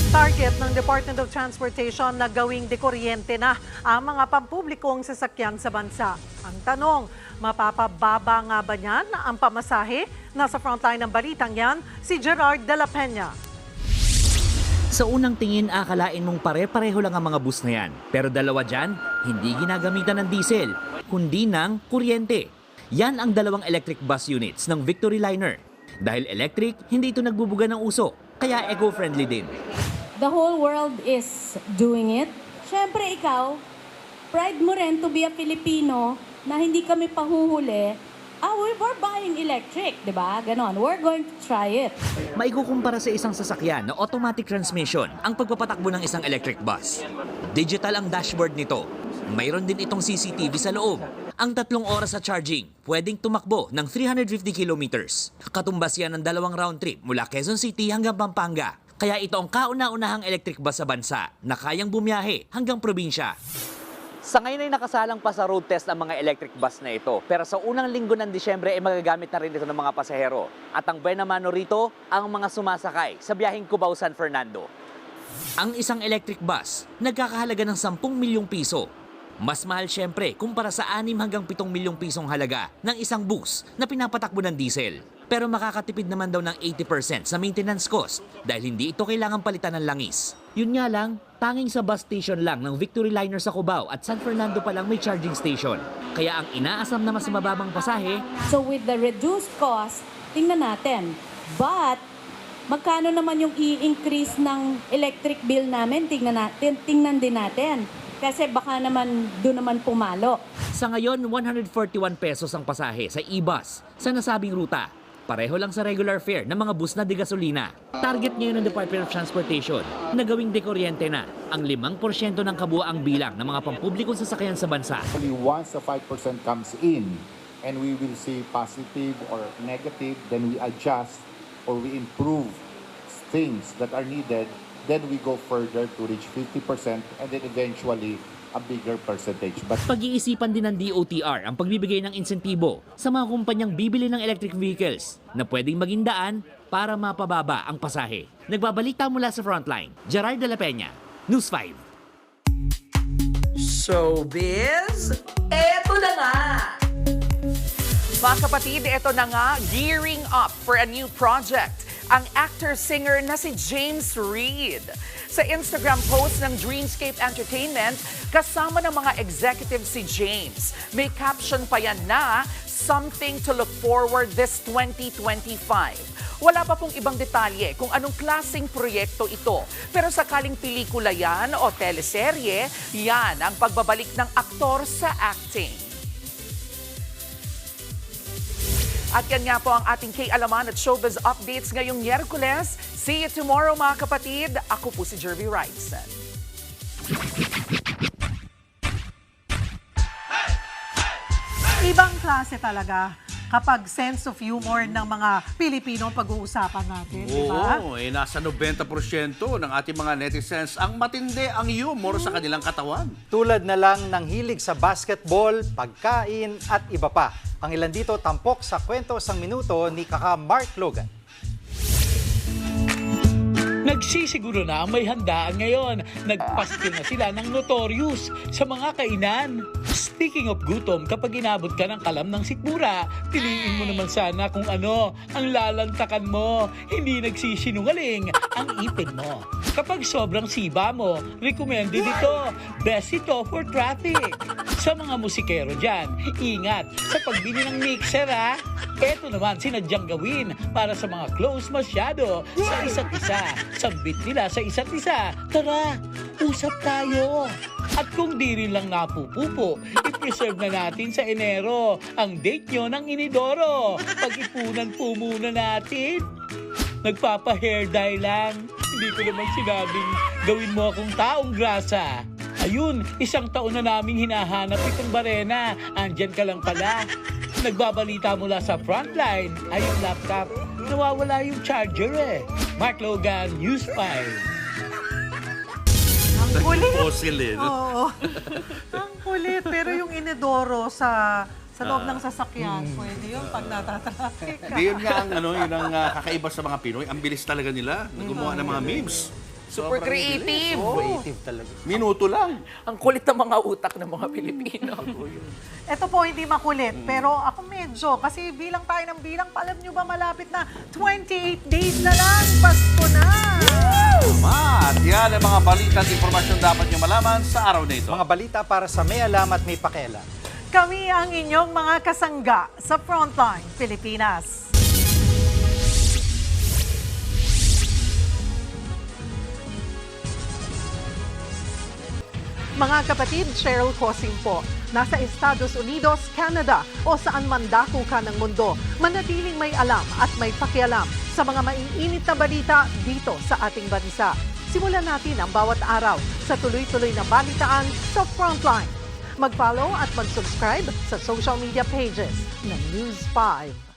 Target ng Department of Transportation na gawing dekuryente na ang mga pampublikong sasakyan sa bansa. Ang tanong, mapapababa nga ba niyan ang pamasahe? Nasa frontline ng balitang yan, si Gerard de la Peña. Sa unang tingin, akalain mong pare-pareho lang ang mga bus na yan. Pero dalawa dyan, hindi ginagamitan ng diesel, kundi ng kuryente. Yan ang 2 electric bus units ng Victory Liner. Dahil electric, hindi ito nagbubuga ng uso, kaya eco-friendly din. The whole world is doing it. Siyempre ikaw, pride mo rin to be a Filipino na hindi kami pahuhuli. We're buying electric, di ba? Ganon, we're going to try it. Maikukumpara sa isang sasakyan na automatic transmission ang pagpapatakbo ng isang electric bus. Digital ang dashboard nito. Mayroon din itong CCTV sa loob. Ang 3 oras sa charging, pwedeng tumakbo ng 350 kilometers. Katumbas yan ng 2 round trip mula Quezon City hanggang Pampanga. Kaya ito ang kauna-unahang electric bus sa bansa na kayang bumiyahe hanggang probinsya. Sa ngayon ay nakasalang pa sa road test ang mga electric bus na ito. Pero sa unang linggo ng Disyembre ay magagamit na rin ito ng mga pasahero. At ang buena mano rito, ang mga sumasakay sa biyaheng Cubao-San Fernando. Ang isang electric bus, nagkakahalaga ng 10 milyong piso. Mas mahal siyempre kumpara sa 6 hanggang 7 milyong pisong halaga ng isang bus na pinapatakbo ng diesel. Pero makakatipid naman daw ng 80% sa maintenance cost dahil hindi ito kailangan palitan ng langis. Yun nga lang, tanging sa bus station lang ng Victory Liner sa Cubao at San Fernando pa lang may charging station. Kaya ang inaasam na mas mababang pasahe, So with the reduced cost, tingnan natin. But magkano naman yung i-increase ng electric bill namin? Tingnan din natin. Kasi baka naman doon naman pumalo. sa ngayon 141 pesos ang pasahe sa e-bus sa nasabing ruta. Pareho lang sa regular fare ng mga bus na de gasolina. Target ngayon ng Department of Transportation na gawing dekuryente na ang 5% ng kabuuang bilang ng mga pampublikong sasakyan sa bansa. Once the 5% comes in and we will see positive or negative, then we adjust or we improve things that are needed, then we go further to reach 50% and then eventually a bigger percentage. But Pag-iisipan din ng DOTR ang pagbibigay ng insentibo sa mga kumpanyang bibili ng electric vehicles na pwedeng maging daan para mapababa ang pasahe. Nagbabalita mula sa Frontline, Gerard de la Peña, News 5. Showbiz, eto na nga! Mga kapatid, eto na nga, gearing up for a new project. Ang actor-singer na si James Reid. Sa Instagram post ng Dreamscape Entertainment, kasama ng mga executive si James. May caption pa yan na, something to look forward this 2025. Wala pa pong ibang detalye kung anong klaseng proyekto ito. Pero sakaling pelikula yan o teleserye, yan ang pagbabalik ng aktor sa acting. At yan nga po ang ating K-Alaman at Showbiz Updates ngayong Miyerkules. See you tomorrow mga kapatid. Ako po si Jervy Wrightson. Ibang klase talaga kapag sense of humor ng mga Pilipino pag-uusapan natin, di ba? Oo, nasa 90% ng ating mga netizens ang matindi ang humor sa kanilang katawan. Tulad na lang ng hilig sa basketball, pagkain at iba pa. Ang ilan dito tampok sa kwento sang minuto ni Kaka Mark Logan. Nagsisiguro na may handaan ngayon. Nagpaskil na sila ng Notorious sa mga kainan. Speaking of gutom, kapag inabot ka ng kalam ng sikmura, piliin mo naman sana kung ano ang lalantakan mo. Hindi nagsisinungaling ang ipin mo. Kapag sobrang siba mo, recommended ito. Best ito for traffic. Sa mga musikero dyan, ingat sa pagbili ng mixer ha. Ito naman sinadyang gawin para sa mga close masyado sa isa't isa. Sambit nila sa isa't isa. Tara, usap tayo. At kung di rin lang napupupo, i-preserve na natin sa Enero ang date nyo ng Inidoro. Pag-ipunan po muna natin. Nagpapa-hair dye lang. Hindi ko naman sinabing gawin mo akong taong grasa. Ayun, 1 taon na naming hinahanap itong barena. Andyan ka lang pala. Nagbabalita mula sa Frontline ay yung laptop. Nawawala yung charger eh. Mark Logan, News 5. Ang kulit. Fossil eh. Oo. Ang kulit. Pero yung inidoro sa loob ng sasakyan, pwede yun pag natatraffic ka. Yun nga ang, yun ang kakaiba sa mga Pinoy. Ang bilis talaga nila na gumawa ng mga memes. Super creative. Creative talaga. Minuto lang. Ang kulit ng mga utak ng mga Pilipino. Ito po hindi makulit, pero ako medyo, kasi bilang tayo ng bilang, alam nyo ba malapit na 28 days na lang, Pasko na! At yan ang mga balita at impormasyon dapat nyo malaman sa araw na ito. Mga balita para sa may alam at may pakialam. Kami ang inyong mga kasangga sa Frontline Pilipinas. Mga kapatid, Cheryl Cosing po. Nasa Estados Unidos, Canada o saan man dako ka ng mundo, manatiling may alam at may pakialam sa mga maiinit na balita dito sa ating bansa. Simulan natin ang bawat araw sa tuloy-tuloy na balitaan sa Frontline. Mag-follow at mag-subscribe sa social media pages ng News 5.